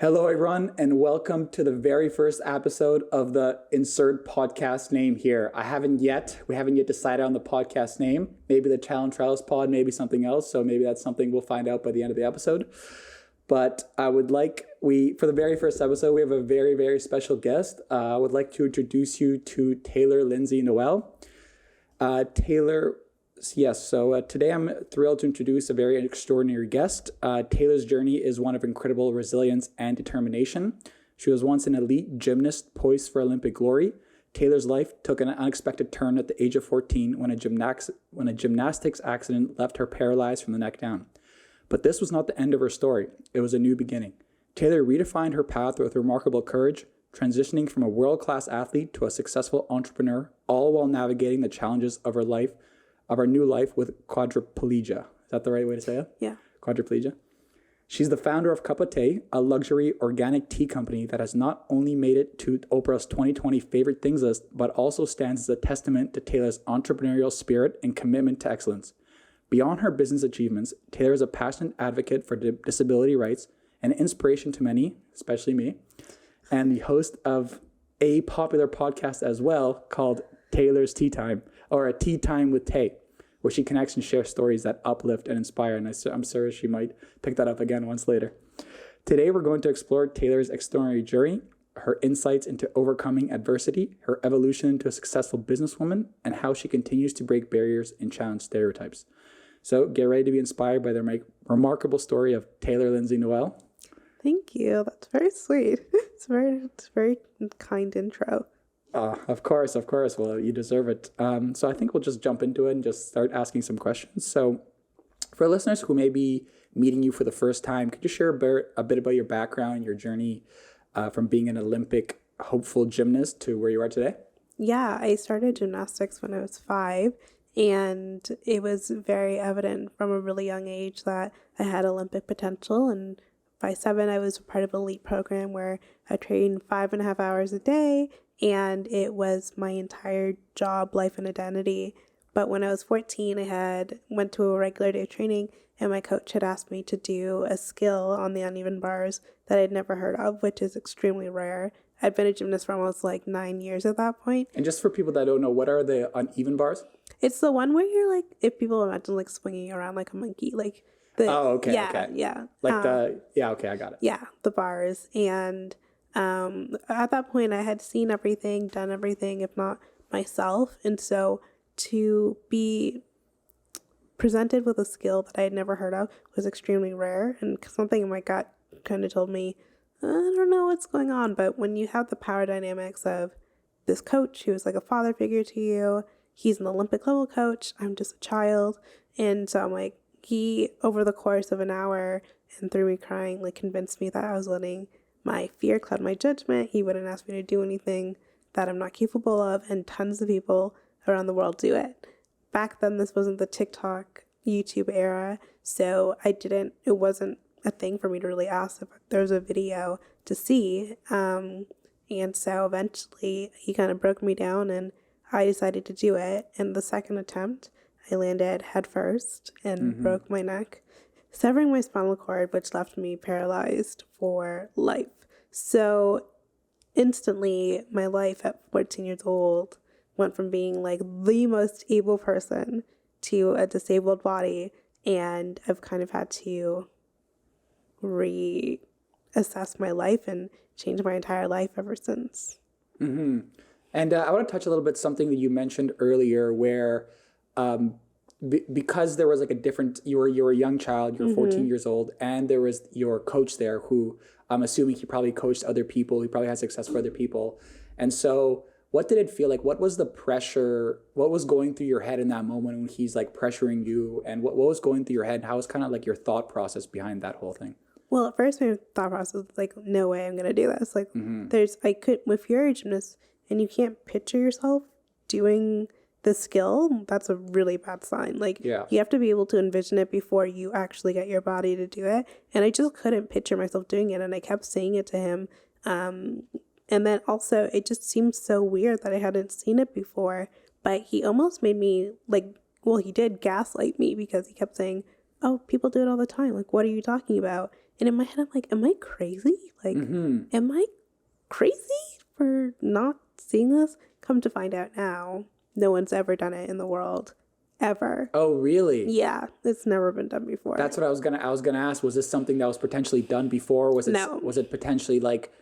Hello, everyone, and welcome to the very first episode of the Insert podcast name here. We haven't yet decided on the podcast name. Maybe the Talent Trials Pod, maybe something else. So maybe that's something we'll find out by the end of the episode. But for the very first episode, we have a very, very special guest. I would like to introduce you to Taylor Lindsay Noel. Today I'm thrilled to introduce a very extraordinary guest. Taylor's journey is one of incredible resilience and determination. She was once an elite gymnast poised for Olympic glory. Taylor's life took an unexpected turn at the age of 14 when a gymnastics accident left her paralyzed from the neck down. But this was not the end of her story. It was a new beginning. Taylor redefined her path with remarkable courage, transitioning from a world-class athlete to a successful entrepreneur, all while navigating the challenges of her new life with quadriplegia. Is that the right way to say it? Yeah. Quadriplegia. She's the founder of Cup of Tea, a luxury organic tea company that has not only made it to Oprah's 2020 favorite things list, but also stands as a testament to Taylor's entrepreneurial spirit and commitment to excellence. Beyond her business achievements, Taylor is a passionate advocate for disability rights, an inspiration to many, especially me, and the host of a popular podcast as well called Taylor's Tea Time, or A Tea Time with Tay, where she connects and shares stories that uplift and inspire. And I'm sure she might pick that up again once later. Today, we're going to explore Taylor's extraordinary journey, her insights into overcoming adversity, her evolution into a successful businesswoman, and how she continues to break barriers and challenge stereotypes. So get ready to be inspired by the remarkable story of Taylor Lindsay Noel. Thank you. That's very sweet. It's a very kind intro. Of course. Well, you deserve it. So I think we'll just jump into it and just start asking some questions. So for listeners who may be meeting you for the first time, could you share a bit about your background, your journey from being an Olympic hopeful gymnast to where you are today? Yeah, I started gymnastics when I was 5, and it was very evident from a really young age that I had Olympic potential. And by 7, I was a part of an elite program where I trained 5.5 hours a day, and it was my entire job, life, and identity. But when I was 14, I went to a regular day of training, and my coach had asked me to do a skill on the uneven bars that I'd never heard of, which is extremely rare. I'd been a gymnast for almost 9 years at that point. And just for people that don't know, what are the uneven bars? It's the one where you're if people imagine swinging around like a monkey, okay. Yeah. Okay, I got it. Yeah, the bars. And at that point, I had seen everything, done everything, if not myself. And so to be presented with a skill that I had never heard of was extremely rare. And something in my gut kind of told me, I don't know what's going on. But when you have the power dynamics of this coach who is like a father figure to you, he's an Olympic level coach, I'm just a child. And so I'm he, over the course of an hour and through me crying, convinced me that I was letting my fear cloud my judgment. He wouldn't ask me to do anything that I'm not capable of, and tons of people around the world do it. Back then, this wasn't the TikTok, YouTube era, so it wasn't a thing for me to really ask if there was a video to see. And so eventually, he kind of broke me down, and I decided to do it. And the second attempt, I landed head first and broke my neck, severing my spinal cord, which left me paralyzed for life. So instantly, my life at 14 years old went from being the most able person to a disabled body. And I've kind of had to reassess my life and change my entire life ever since. Mm-hmm. And I want to touch a little bit something that you mentioned earlier where because there was you were a young child, you were 14 years old, and there was your coach there who I'm assuming he probably coached other people, he probably had success for other people. And so what did it feel like? What was the pressure? What was going through your head in that moment when he's pressuring you? And what was going through your head? How was kind of your thought process behind that whole thing? Well, at first my thought process was no way I'm going to do this. If you're a gymnast and you can't picture yourself doing the skill, that's a really bad sign. You have to be able to envision it before you actually get your body to do it. And I just couldn't picture myself doing it. And I kept saying it to him. And then also it just seemed so weird that I hadn't seen it before. But he almost made me he did gaslight me because he kept saying, oh, people do it all the time. What are you talking about? And in my head, I'm like, am I crazy? Like, am I crazy for not seeing this? Come to find out now, no one's ever done it in the world, ever. Oh, really? Yeah, it's never been done before. That's what I was gonna ask. Was this something that was potentially done before? No. Was it potentially like?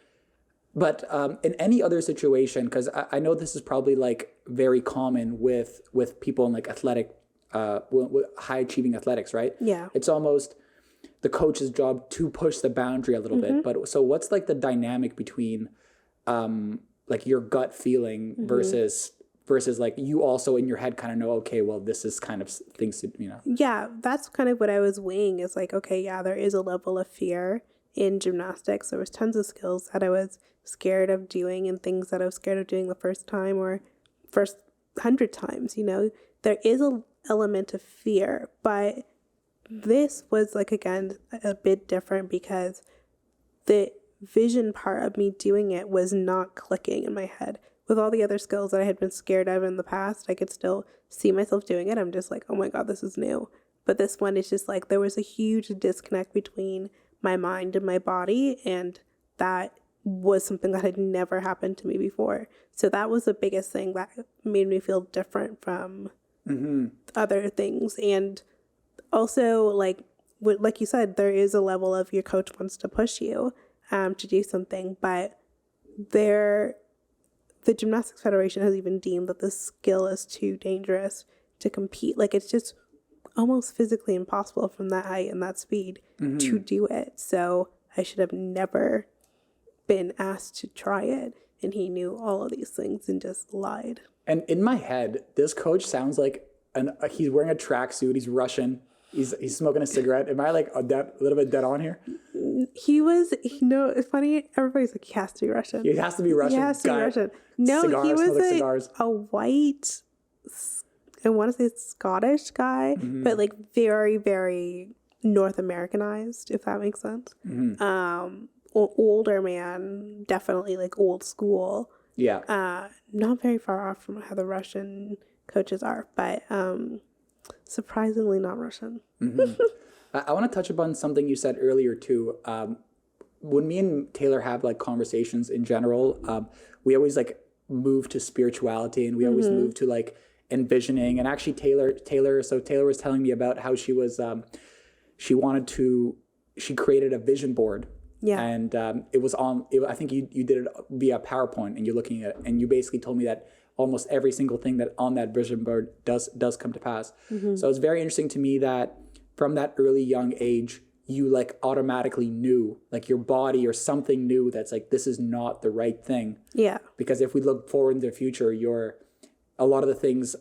But in any other situation, because I know this is probably like very common with people in like athletic, with high achieving athletics, right? Yeah. It's almost the coach's job to push the boundary a little bit. But so what's like the dynamic between like your gut feeling versus like you also in your head kind of know, okay, well, this is kind of things to, Yeah, that's kind of what I was weighing is like, okay, yeah, there is a level of fear in gymnastics. There was tons of skills that I was scared of doing and things that I was scared of doing the first time or first 100 times, There is an element of fear, but this was like, again, a bit different because the vision part of me doing it was not clicking in my head. With all the other skills that I had been scared of in the past, I could still see myself doing it. I'm just like, oh my God, this is new. But this one is just like, there was a huge disconnect between my mind and my body. And that was something that had never happened to me before. So that was the biggest thing that made me feel different from other things. And also, like you said, there is a level of your coach wants to push you to do something, but the Gymnastics Federation has even deemed that this skill is too dangerous to compete. Like, it's just almost physically impossible from that height and that speed to do it. So I should have never been asked to try it. And he knew all of these things and just lied. And in my head, this coach sounds like he's wearing a tracksuit. He's Russian. He's smoking a cigarette. Am I like a little bit dead on here? He was, it's funny. Everybody's like, he has to be Russian. He has to be Russian. He has to be Russian. No, cigars, he was cigars. a white, I want to say Scottish guy, but like very, very North Americanized, if that makes sense. Older man, definitely like old school. Yeah. Not very far off from how the Russian coaches are, but surprisingly not Russian. I want to touch upon something you said earlier too. When me and Taylor have like conversations in general, we always like move to spirituality and we always move to like envisioning. And actually Taylor was telling me about how she was, she created a vision board. Yeah. And it was I think you did it via PowerPoint and you're looking at it and you basically told me that almost every single thing that on that vision board does come to pass. So it's very interesting to me that from that early young age, you like automatically knew, like your body or something knew that's like, this is not the right thing. Yeah. Because if we look forward into the future, a lot of the things,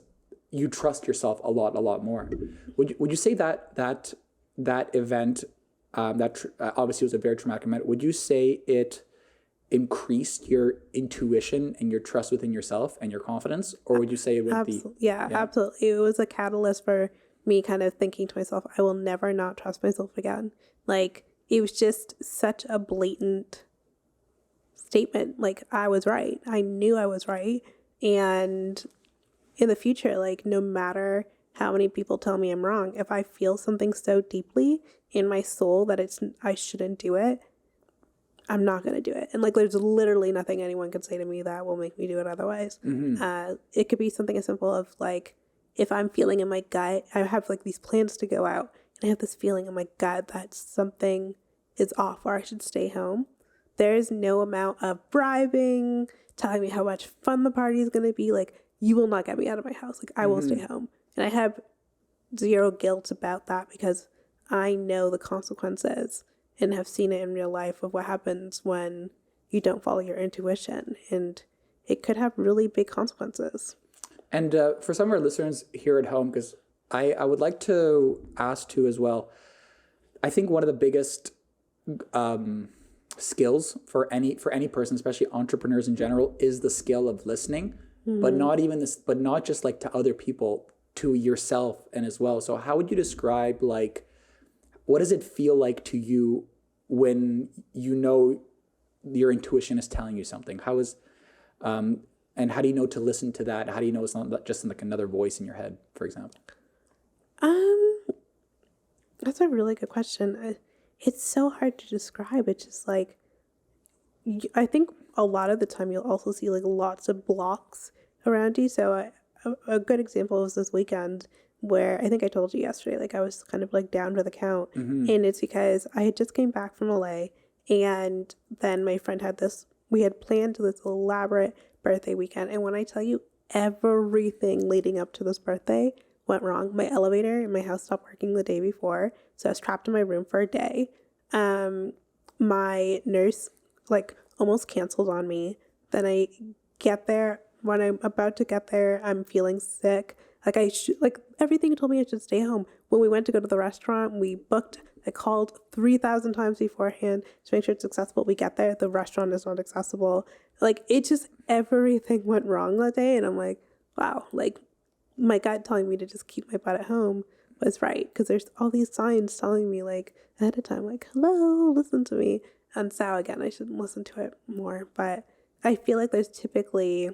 you trust yourself a lot more. Would you say that event, obviously was a very traumatic event, would you say it increased your intuition and your trust within yourself and your confidence? Or would you say it would absolutely. It was a catalyst for me kind of thinking to myself, I will never not trust myself again. Like, it was just such a blatant statement. Like, I was right. I knew I was right. And in the future, like, no matter how many people tell me I'm wrong, if I feel something so deeply in my soul that I shouldn't do it, I'm not going to do it. And like, there's literally nothing anyone can say to me that will make me do it otherwise. It could be something as simple of like, if I'm feeling in my gut, I have like these plans to go out and I have this feeling in my gut that something is off or I should stay home. There's no amount of bribing, telling me how much fun the party is going to be. Like, you will not get me out of my house. Like, I will stay home. And I have zero guilt about that because I know the consequences and have seen it in real life of what happens when you don't follow your intuition. And it could have really big consequences. And for some of our listeners here at home, because I would like to ask too as well, I think one of the biggest skills for any person, especially entrepreneurs in general, is the skill of listening, but not just like to other people, to yourself and as well. So how would you describe, like, what does it feel like to you when you know your intuition is telling you something? And how do you know to listen to that? How do you know it's not just like another voice in your head, for example? That's a really good question. it's so hard to describe. It's just like, I think a lot of the time you'll also see like lots of blocks around you. So a good example was this weekend where I think I told you yesterday, like I was kind of like down to the count. Mm-hmm. And it's because I had just came back from LA, and then my friend had we had planned this elaborate birthday weekend. And when I tell you, everything leading up to this birthday went wrong. My elevator in my house stopped working the day before, so I was trapped in my room for a day. My nurse like almost canceled on me. Then I get there. When I'm about to get there, I'm feeling sick. Like like everything told me I should stay home. When we went to go to the restaurant, we booked. I called 3,000 times beforehand to make sure it's accessible. We get there, the restaurant is not accessible. Like it just, everything went wrong that day. And I'm like, wow, like my gut telling me to just keep my butt at home was right. Because there's all these signs telling me like ahead of time, like, hello, listen to me. And so again, I should listen to it more. But I feel like there's typically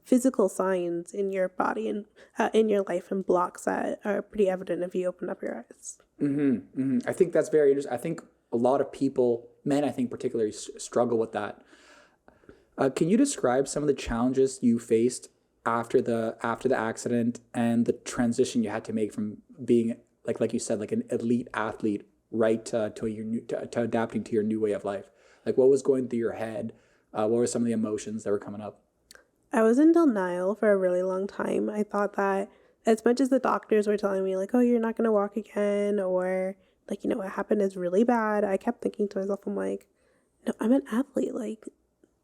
physical signs in your body and in your life and blocks that are pretty evident if you open up your eyes. Mm-hmm. Mm-hmm. I think that's very interesting. I think a lot of people, men, I think particularly, struggle with that. Can you describe some of the challenges you faced after the accident and the transition you had to make from being like you said, like an elite athlete, right to adapting to your new way of life? Like what was going through your head? What were some of the emotions that were coming up? I was in denial for a really long time. I thought that as much as the doctors were telling me like, oh, you're not going to walk again, or like, you know, what happened is really bad, I kept thinking to myself, I'm like, no, I'm an athlete. Like,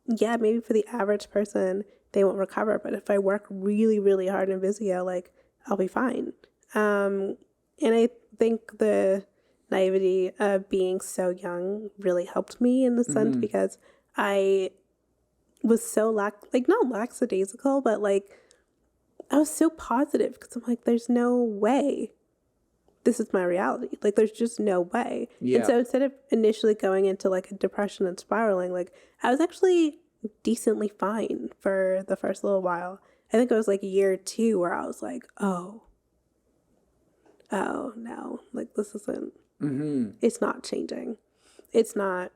yeah, maybe for the average person, they won't recover. But if I work really, really hard in physio, like, I'll be fine. And I think the naivety of being so young really helped me in the sense because I was so not lackadaisical, but like I was so positive because I'm like, there's no way this is my reality. Like, there's just no way. Yeah. And so instead of initially going into like a depression and spiraling, like I was actually decently fine for the first little while. I think it was like year 2 where I was like, oh no, like this isn't, it's not changing. It's not,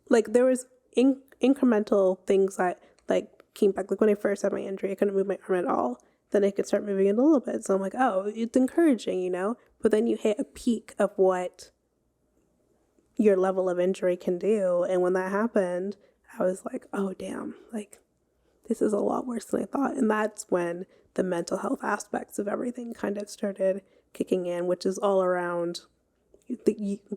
like there was incremental things that like came back. Like when I first had my injury, I couldn't move my arm at all. Then I could start moving it a little bit. So I'm like, oh, it's encouraging, you know? But then you hit a peak of what your level of injury can do. And when that happened, I was like, oh, damn, like this is a lot worse than I thought. And that's when the mental health aspects of everything kind of started kicking in, which is all around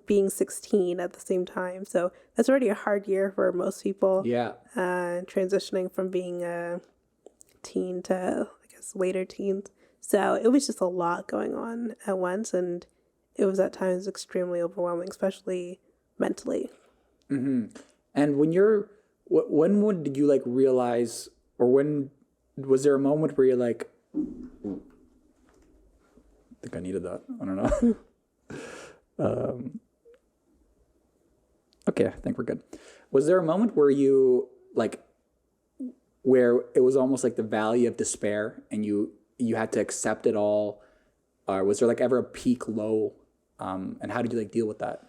being 16 at the same time. So that's already a hard year for most people. Yeah. Transitioning from being a teen to, I guess, later teens. So it was just a lot going on at once. And it was at times extremely overwhelming, especially mentally. Mm-hmm. And when did you like realize, or when was there a moment where you're like, I think I needed that. I don't know. Okay, I think we're good. Was there a moment where you like, where it was almost like the valley of despair and you had to accept it all? Or was there like ever a peak low? And how did you like deal with that?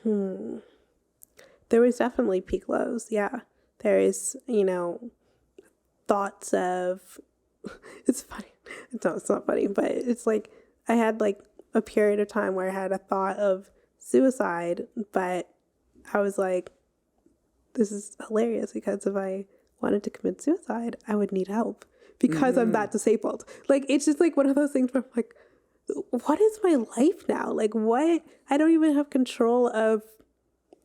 There was definitely peak lows. Yeah. There is, you know, thoughts of, it's funny. It's not funny, but it's like, I had like a period of time where I had a thought of suicide, but I was like, this is hilarious because if I wanted to commit suicide, I would need help because I'm that disabled. Like, it's just like one of those things where I'm like, what is my life now? Like, what? I don't even have control of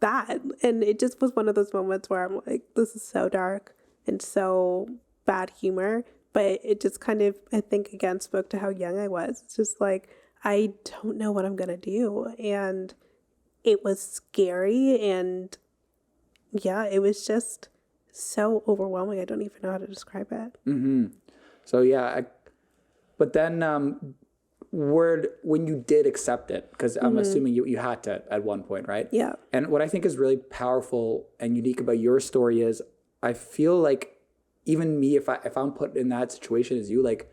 that. And it just was one of those moments where I'm like, this is so dark and so bad humor. But it just kind of, I think, again, spoke to how young I was. It's just like, I don't know what I'm going to do. And it was scary. And yeah, it was just so overwhelming. I don't even know how to describe it. Mm-hmm. So yeah, but then when you did accept it, because I'm assuming you had to at one point, right? Yeah. And what I think is really powerful and unique about your story is I feel like even me, if I'm put in that situation as you, like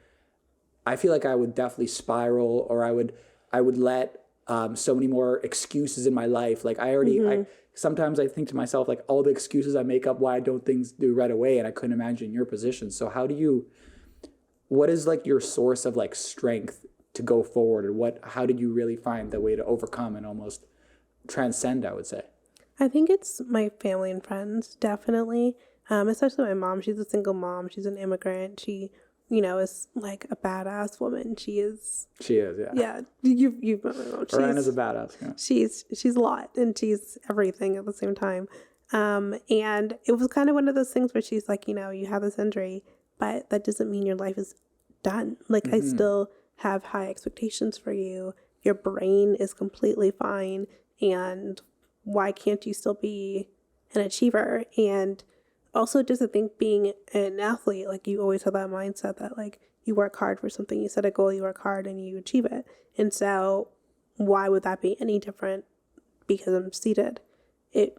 I feel like I would definitely spiral, or I would let so many more excuses in my life. Like sometimes I think to myself, like all the excuses I make up why I don't things do right away. And I couldn't imagine your position. So what is like your source of like strength to go forward, or how did you really find the way to overcome and almost transcend, I would say? I think it's my family and friends, definitely. Especially my mom. She's a single mom. She's an immigrant. She, is like a badass woman. She is, Yeah. yeah. You've met my mom. Ryan is a badass. Yeah. She's a lot, and she's everything at the same time. And it was kind of one of those things where she's like, you have this injury, but that doesn't mean your life is done. Like, I still have high expectations for you. Your brain is completely fine, and why can't you still be an achiever? And also, just I think being an athlete, like, you always have that mindset that, like, you work hard for something. You set a goal, you work hard, and you achieve it. And so why would that be any different because I'm seated? It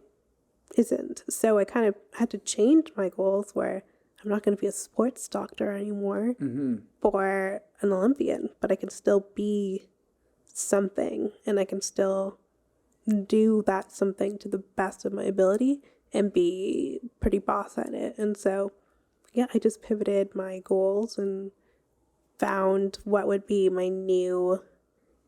isn't. So I kind of had to change my goals where I'm not going to be a sports doctor anymore or an Olympian, but I can still be something, and I can still do that something to the best of my ability and be pretty boss at it. And so, yeah, I just pivoted my goals and found what would be my new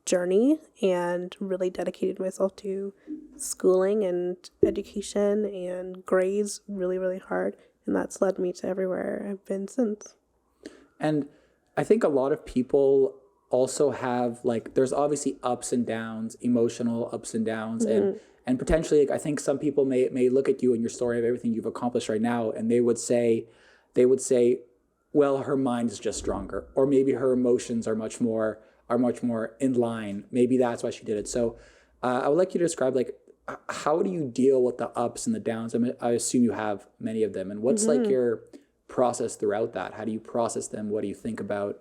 journey and really dedicated myself to schooling and education and grades really, really hard. And that's led me to everywhere I've been since. And I think a lot of people also have, like, there's obviously ups and downs, emotional ups and downs. And potentially, like, I think some people may look at you and your story of everything you've accomplished right now, and they would say, well, her mind is just stronger, or maybe her emotions are much more in line. Maybe that's why she did it. So I would like you to describe, like, how do you deal with the ups and the downs? I assume you have many of them. And what's like your process throughout that? How do you process them? What do you think about?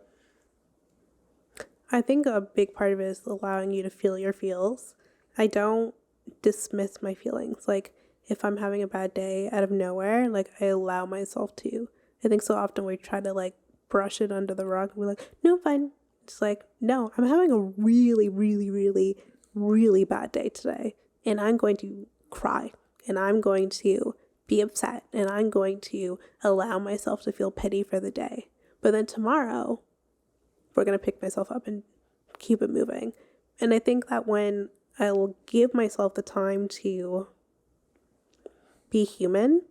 I think a big part of it is allowing you to feel your feels. I don't dismiss my feelings. Like, if I'm having a bad day out of nowhere, like, I allow myself to. I think so often we try to, like, brush it under the rug and we're like, no, I'm fine. It's like, no, I'm having a really, really, really, really bad day today. And I'm going to cry, and I'm going to be upset, and I'm going to allow myself to feel pity for the day. But then tomorrow, we're going to pick myself up and keep it moving. And I think that when I will give myself the time to be human,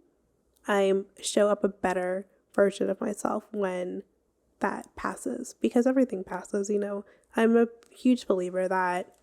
I show up a better version of myself when that passes, because everything passes. I'm a huge believer that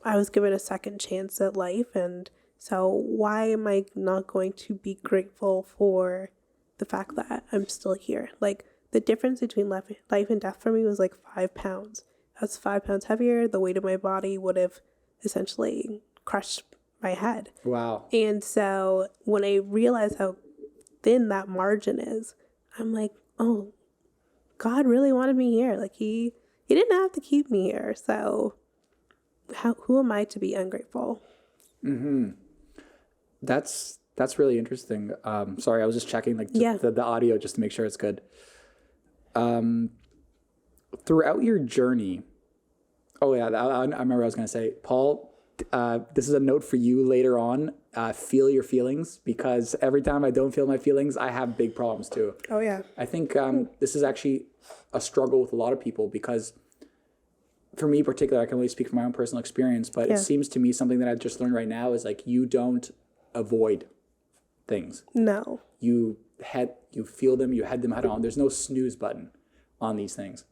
I was given a second chance at life, and so why am I not going to be grateful for the fact that I'm still here? Like, the difference between life and death for me was like 5 pounds. That's 5 pounds heavier. The weight of my body would have essentially crushed my head. Wow. And so when I realized how thin that margin is, I'm like, oh, God really wanted me here. Like, he didn't have to keep me here. So who am I to be ungrateful? That's really interesting. Sorry, I was just checking the audio just to make sure it's good. Throughout your journey, I remember what I was going to say, Paul, this is a note for you later on. Feel your feelings, because every time I don't feel my feelings, I have big problems too. Oh yeah. I think this is actually a struggle with a lot of people, because for me in particular, I can only speak from my own personal experience, but it seems to me something that I've just learned right now is, like, you don't avoid things. No. You feel them, you head them head on. There's no snooze button on these things.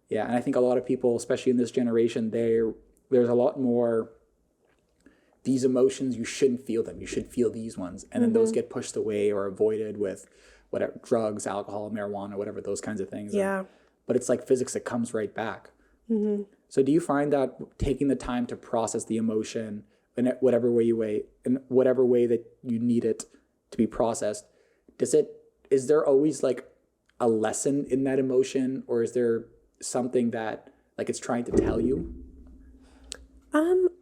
Yeah, and I think a lot of people, especially in this generation, there's a lot more, these emotions, you shouldn't feel them. You should feel these ones. And then those get pushed away or avoided with whatever, drugs, alcohol, marijuana, whatever, those kinds of things. Yeah. But it's like physics, it comes right back. So do you find that taking the time to process the emotion in whatever way that you need it to be processed, is there always like a lesson in that emotion, or is there something that, like, it's trying to tell you?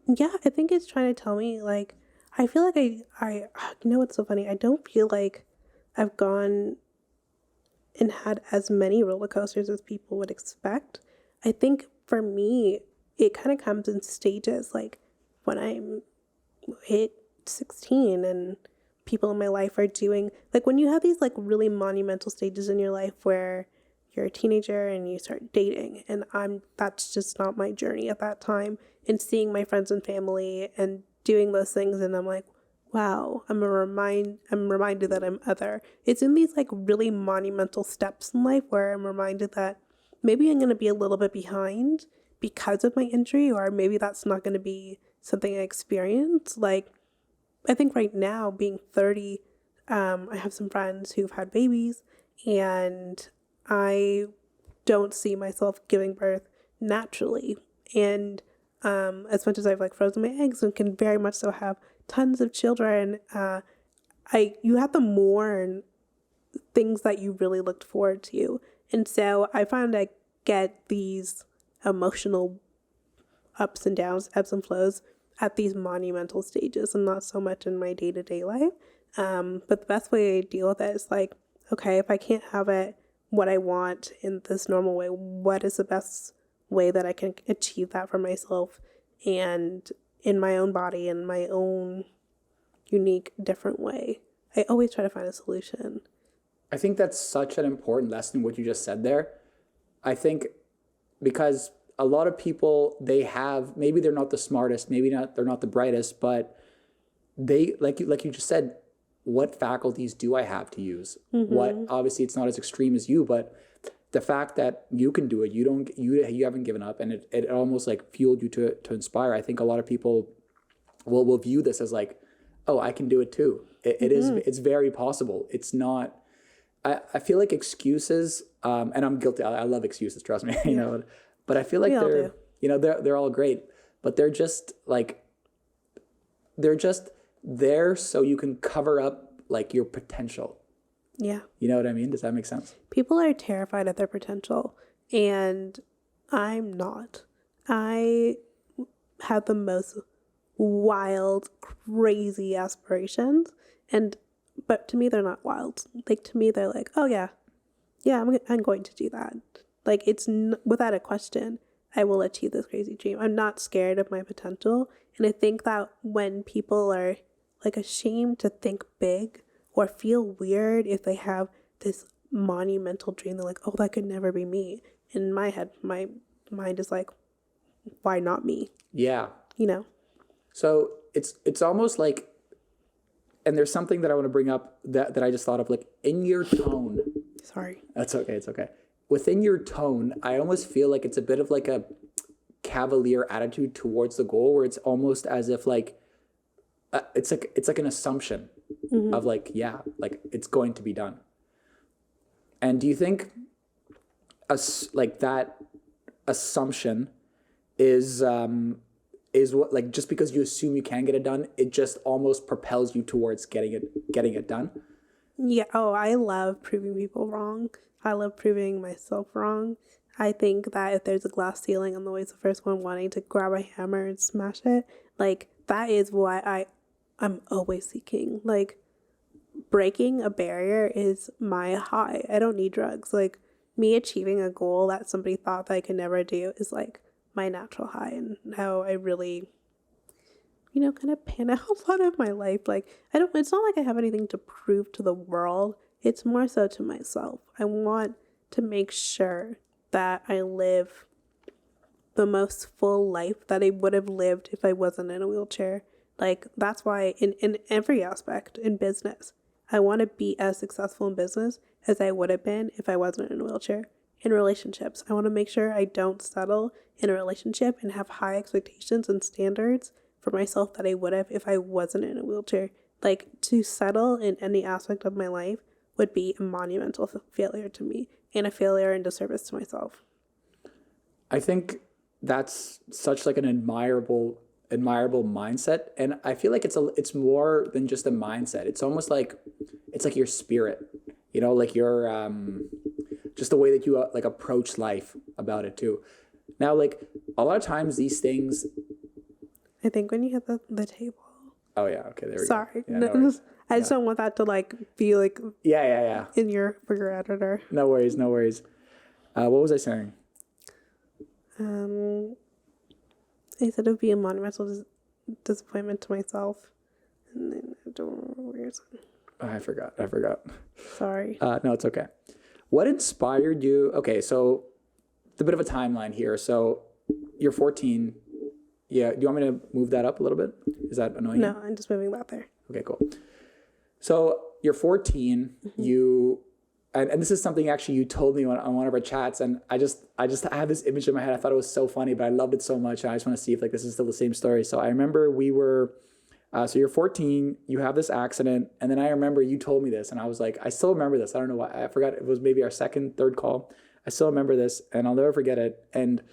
Yeah, I think it's trying to tell me, like, I feel like I you know what's so funny? I don't feel like I've gone and had as many roller coasters as people would expect. I think for me, it kind of comes in stages. Like when I'm hit 16 and people in my life are doing, like when you have these like really monumental stages in your life where you're a teenager and you start dating, and that's just not my journey at that time, and seeing my friends and family and doing those things, and I'm like, wow, I'm reminded that I'm other. It's in these like really monumental steps in life where I'm reminded that maybe I'm going to be a little bit behind because of my injury, or maybe that's not going to be something I experience. Like, I think right now, being 30, I have some friends who've had babies, and I don't see myself giving birth naturally. And as much as I've like frozen my eggs and can very much so have tons of children, you have to mourn things that you really looked forward to. And so I find I get these emotional ups and downs, ebbs and flows at these monumental stages, and not so much in my day-to-day life. But the best way to deal with it is like, okay, if I can't have it what I want in this normal way, what is the best way that I can achieve that for myself and in my own body, in my own unique, different way? I always try to find a solution. I think that's such an important lesson, what you just said there. I think because a lot of people, maybe they're not the smartest, they're not the brightest, but they, like you just said, what faculties do I have to use? Mm-hmm. Obviously it's not as extreme as you, but the fact that you can do it, you haven't given up, and it almost like fueled you to inspire. I think a lot of people will view this as like, oh, I can do it too. It's very possible. It's not, I feel like excuses, and I'm guilty. I love excuses, trust me, you know, but I feel like they're all great, but they're just there so you can cover up like your potential. Yeah. You know what I mean? Does that make sense? People are terrified of their potential, and I'm not. I have the most wild, crazy aspirations, but to me they're not wild. Like, to me they're like, oh yeah, I'm going to do that. Like, without a question, I will achieve this crazy dream. I'm not scared of my potential, and I think that when people are like ashamed to think big or feel weird if they have this monumental dream, they're like, oh, that could never be me. In my head, my mind is like, why not me? Yeah. You know? So it's almost like, and there's something that I want to bring up that I just thought of, like in your tone. Sorry. That's okay. It's okay. Within your tone, I almost feel like it's a bit of like a cavalier attitude towards the goal, where it's almost as if like, it's like an assumption of like, yeah, like it's going to be done. And do you think like that assumption is what, like, just because you assume you can get it done, it just almost propels you towards getting it done? Yeah. Oh, I love proving people wrong. I love proving myself wrong. I think that if there's a glass ceiling, I'm always the first one wanting to grab a hammer and smash it. Like, that is why I'm always seeking. Like, breaking a barrier is my high. I don't need drugs. Like, me achieving a goal that somebody thought that I could never do is like my natural high, and how I really, kind of pan out a lot of my life. Like, it's not like I have anything to prove to the world. It's more so to myself. I want to make sure that I live the most full life that I would have lived if I wasn't in a wheelchair. Like, that's why in every aspect in business, I want to be as successful in business as I would have been if I wasn't in a wheelchair. In relationships, I want to make sure I don't settle in a relationship and have high expectations and standards for myself that I would have if I wasn't in a wheelchair. Like, to settle in any aspect of my life would be a monumental failure to me, and a failure and disservice to myself. I think that's such like an admirable mindset, and I feel like it's more than just a mindset. It's almost like it's like your spirit, like your just the way that you like approach life about it too. Now, like, a lot of times these things, I think when you hit the table. Oh yeah, okay, there we go. Sorry, yeah, I just don't want that to like be like yeah for your editor. No worries. What was I saying? I said it would be a monumental disappointment to myself. And then I don't remember where it's. I forgot. Sorry. No, it's okay. What inspired you? Okay, so it's a bit of a timeline here. So you're 14. Yeah. Do you want me to move that up a little bit? Is that annoying? No, I'm just moving that there. Okay, cool. So you're 14. You, and this is something actually you told me on one of our chats, and I have this image in my head. I thought it was so funny, but I loved it so much. And I just want to see if like this is still the same story. So I remember we were. So you're 14, you have this accident, and then I remember you told me this, and I was like, I still remember this. I don't know why. I forgot. It was maybe our third call. I still remember this, and I'll never forget it. And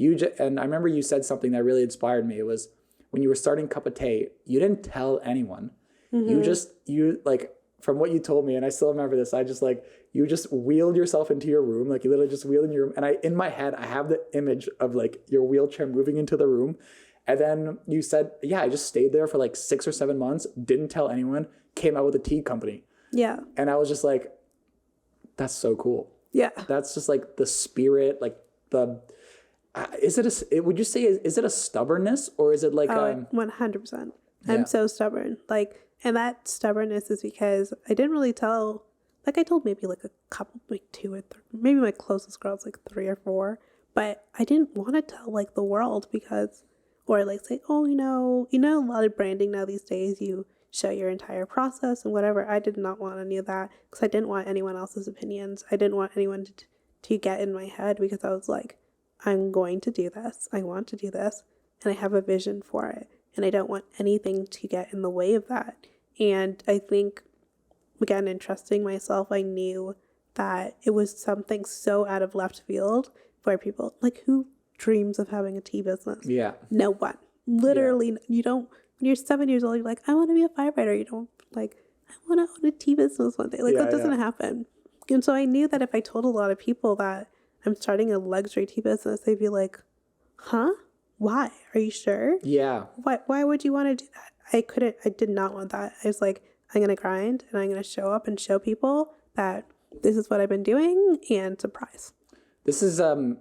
and I remember you said something that really inspired me. It was when you were starting Cup of Tea, you didn't tell anyone. You like, from what you told me, and I still remember this, you just wheeled yourself into your room. Like you literally just wheeled in your room. And in my head, I have the image of like your wheelchair moving into the room. And then you said, yeah, I just stayed there for like 6 or 7 months, didn't tell anyone, came out with a tea company. Yeah. And I was just like, that's so cool. Yeah. That's just like the spirit, like would you say, is it a stubbornness or is it like, 100%. I'm so stubborn. Like, and that stubbornness is because I didn't really tell, like I told maybe like a couple, like 2 or 3, maybe my closest girls, like 3 or 4, but I didn't want to tell like the world because, or like say, oh, you know, a lot of branding now these days, you show your entire process and whatever. I did not want any of that because I didn't want anyone else's opinions. I didn't want anyone to get in my head because I was like, I'm going to do this. I want to do this. And I have a vision for it. And I don't want anything to get in the way of that. And I think, again, in trusting myself, I knew that it was something so out of left field for people. Like, who dreams of having a tea business? Yeah. No one. Literally, you don't, when you're 7 years old, you're like, I want to be a firefighter. You don't like, I want to own a tea business one day. Like, that doesn't happen. And so I knew that if I told a lot of people that I'm starting a luxury tea business, they'd be like, huh? Why? Are you sure? Yeah. Why would you want to do that? I did not want that. I was like, I'm going to grind and I'm going to show up and show people that this is what I've been doing and surprise. This is a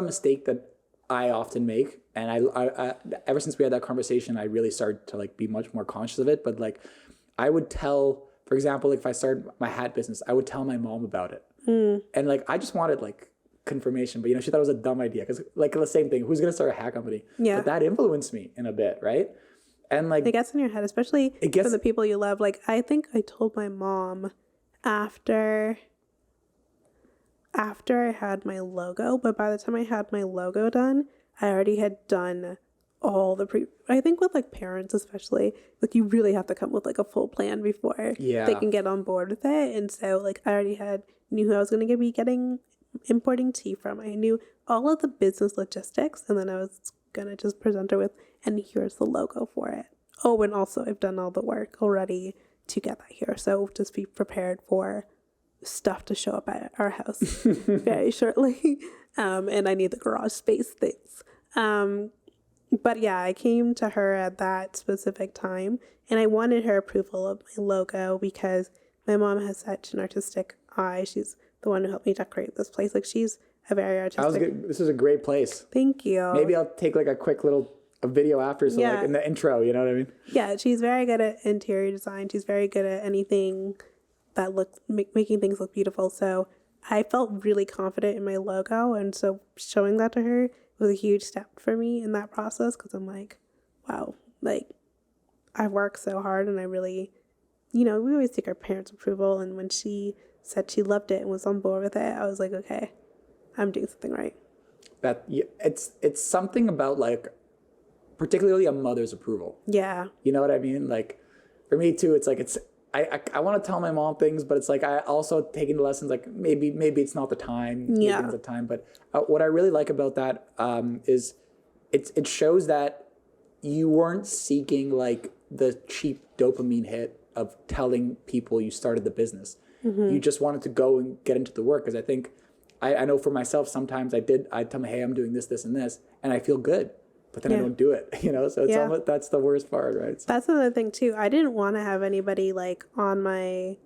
mistake that I often make. And I ever since we had that conversation, I really started to like be much more conscious of it. But like I would tell, for example, like if I started my hat business, I would tell my mom about it. And like, I just wanted like confirmation, but she thought it was a dumb idea because like the same thing, who's going to start a hat company? Yeah. But that influenced me in a bit. Right. And like, it gets in your head, especially for the people you love. Like, I think I told my mom after I had my logo, but by the time I had my logo done, I already had done all the I think with like parents especially, like you really have to come with like a full plan before they can get on board with it. And so like I already knew who I was going to be importing tea from. I knew all of the business logistics, and then I was going to just present her with, and here's the logo for it. Oh, and also I've done all the work already to get that here. So just be prepared for stuff to show up at our house very shortly. And I need the garage space things. But yeah, I came to her at that specific time, and I wanted her approval of my logo because my mom has such an artistic eye. She's the one who helped me decorate this place. Like, she's a very artistic. This is a great place. Thank you. Maybe I'll take like a quick little video after, so like in the intro, you know what I mean? Yeah, she's very good at interior design. She's very good at anything that making things look beautiful. So I felt really confident in my logo, and so showing that to her was a huge step for me in that process, because I'm like, wow, like I've worked so hard, and I really, we always take our parents' approval, and when she said she loved it and was on board with it, I was like, okay, I'm doing something right. It's something about like particularly a mother's approval. Yeah. You know what I mean? Like for me too, it's like I want to tell my mom things, but it's like I also taking the lessons like maybe it's not the time. Yeah. Maybe it's the time. But what I really like about that is it shows that you weren't seeking like the cheap dopamine hit of telling people you started the business. Mm-hmm. You just wanted to go and get into the work, because I think I know for myself sometimes I'd tell me, hey, I'm doing this, this, and this, and I feel good. But then I don't do it, so it's almost, that's the worst part, right? So. That's another thing too. I didn't want to have anybody like on my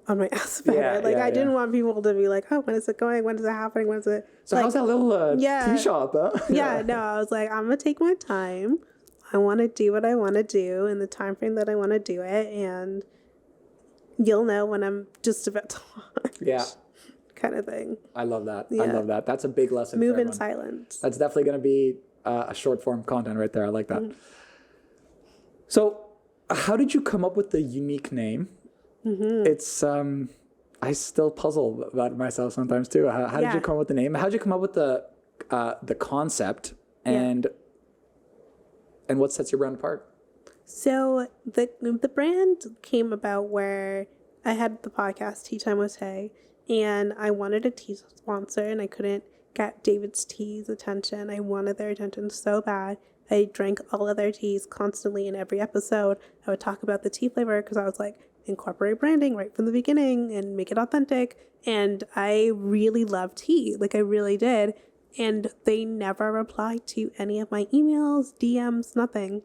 on my aspect. I didn't want people to be like, oh, when is it going? When is it happening? When is it? So how's that little tea shop, huh? No, I was like, I'm going to take my time. I want to do what I want to do in the time frame that I want to do it. And you'll know when I'm just about to launch. Yeah. Kind of thing. I love that. Yeah. I love that. That's a big lesson. Move in silence. That's definitely going to be a short form content right there. I like that. So how did you come up with the unique name? It's I still puzzle about myself sometimes too. How did you come up with the name? How did you come up with the concept and what sets your brand apart? So the brand came about where I had the podcast Tea Time with Tay, and I wanted a tea sponsor, and I couldn't get David's Tea's attention. I wanted their attention so bad. I drank all of their teas constantly in every episode. I would talk about the tea flavor because I was like, incorporate branding right from the beginning and make it authentic. And I really loved tea. I really did. And they never replied to any of my emails, DMs, nothing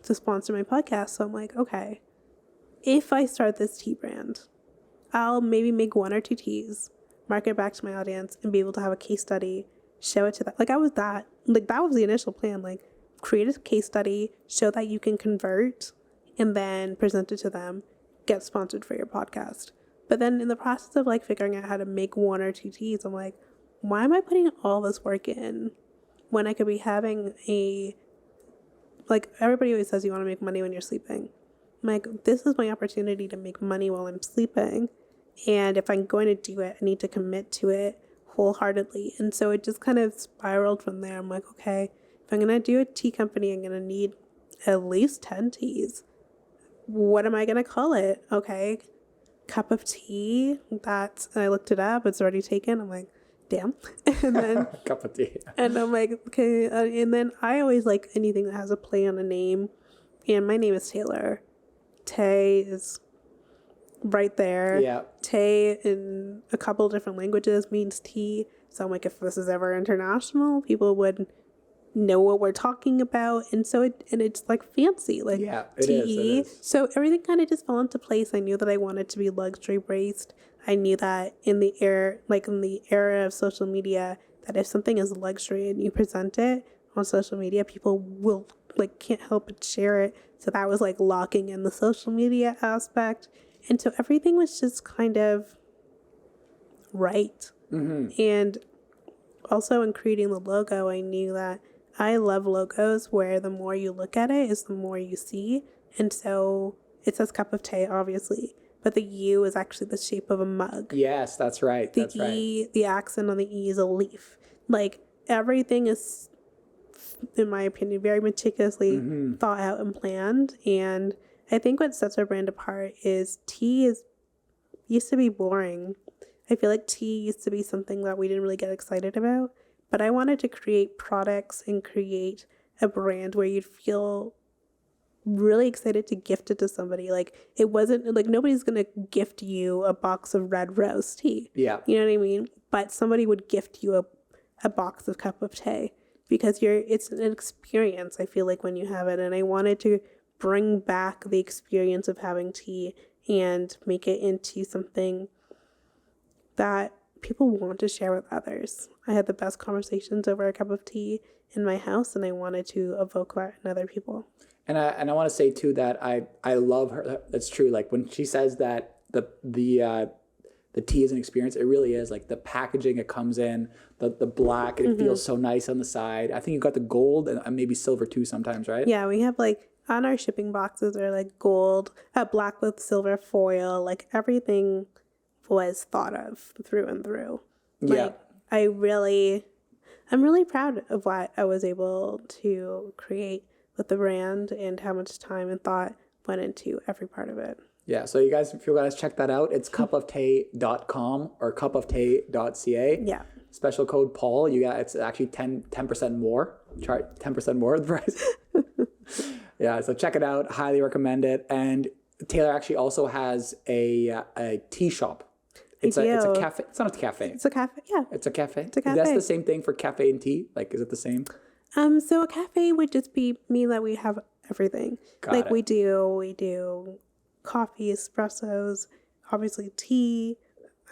to sponsor my podcast. So I'm like, okay, if I start this tea brand, I'll maybe make 1 or 2 teas, market back to my audience, and be able to have a case study, show it to them. That was the initial plan. Create a case study, show that you can convert, and then present it to them, get sponsored for your podcast. But then in the process of figuring out how to make 1 or 2 teas, I'm like, why am I putting all this work in when I could be having everybody always says you want to make money when you're sleeping. I'm like, this is my opportunity to make money while I'm sleeping. And if I'm going to do it, I need to commit to it wholeheartedly. And so it just kind of spiraled from there. I'm like, okay, if I'm going to do a tea company, I'm going to need at least 10 teas. What am I going to call it? Okay, cup of tea. I looked it up. It's already taken. I'm like, damn. And then cup of tea. And I'm like, okay. And then I always like anything that has a play on a name. And my name is Taylor. Tay is right there. Yeah. Tay in a couple different languages means tea. So I'm like, if this is ever international, people would know what we're talking about. And so it's fancy, it tea. is. So everything kind of just fell into place. I knew that I wanted to be luxury based. I knew that in the era of social media, that if something is luxury and you present it on social media, people will can't help but share it. So that was locking in the social media aspect. And so everything was just kind of right. Mm-hmm. And also in creating the logo, I knew that I love logos where the more you look at it is the more you see. And so it says cup of tea, obviously, but the U is actually the shape of a mug. Yes, that's right. The accent on the E is a leaf. Everything is, in my opinion, very meticulously thought out and planned. And I think what sets our brand apart is tea used to be boring. I feel like tea used to be something that we didn't really get excited about. But I wanted to create products and create a brand where you'd feel really excited to gift it to somebody. It wasn't nobody's going to gift you a box of red rose tea. Yeah. You know what I mean? But somebody would gift you a box of cup of tea because it's an experience, I feel when you have it. And I wanted to bring back the experience of having tea and make it into something that people want to share with others. I had the best conversations over a cup of tea in my house, and I wanted to evoke that in other people. And I want to say too that I love her. That's true. When she says that the tea is an experience, it really is. The packaging it comes in, the black, and it feels so nice on the side. I think you got the gold and maybe silver too sometimes, right? Yeah, we have on our shipping boxes are gold, black with silver foil. Everything was thought of through and through. I'm really proud of what I was able to create with the brand and how much time and thought went into every part of it. Yeah, so if you guys check that out, it's cupoftea.com or cupoftea.ca. Yeah. Special code Paul, it's actually 10% more. Try 10% more of the price. Yeah, so check it out. Highly recommend it. And Taylor actually also has a tea shop. It's a cafe. It's not a cafe. It's a cafe. Yeah. It's a cafe. It's a cafe. That's the same thing for cafe and tea. Is it the same? So a cafe would just mean that we have everything. Got it. we do coffee, espressos, obviously tea.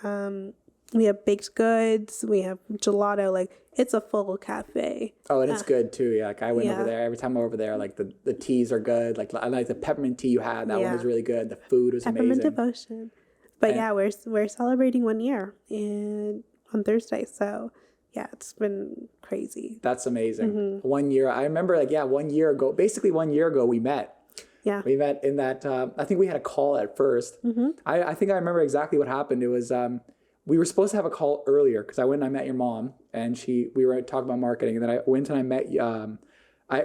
We have baked goods. We have gelato. Like, it's a full cafe. Oh, and it's good too. Yeah, like I went over there. Every time I'm over there, like the teas are good. Like I like the peppermint tea you had. That one was really good. The food was Peppermint amazing. devotion. But we're celebrating 1 year on Thursday. So yeah, it's been crazy. That's amazing. 1 year. I remember 1 year ago, basically 1 year ago, we met. Yeah. We met in that, I think we had a call at first. I think I remember exactly what happened. It was, we were supposed to have a call earlier because I went and I met your mom and we were talking about marketing. And then I went and I met,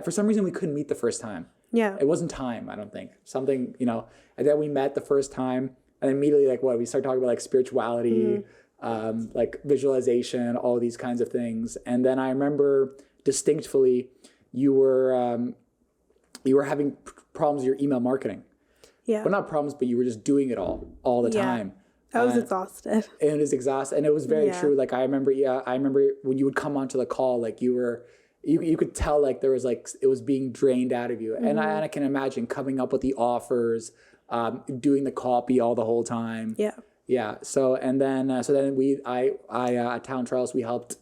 for some reason we couldn't meet the first time. Yeah. It wasn't time, I don't think. Something, and then we met the first time and then immediately we started talking about like spirituality, like visualization, all these kinds of things. And then I remember distinctly you were having problems with your email marketing. Yeah. Well, not problems, but you were just doing it all the time. I was exhausted. And it was exhausted. And it was very true. Like I remember when you would come onto the call, like you could tell like there was like, it was being drained out of you. And I can imagine coming up with the offers, doing the copy all the whole time. Yeah. Yeah. So then at Talent Trials, we helped,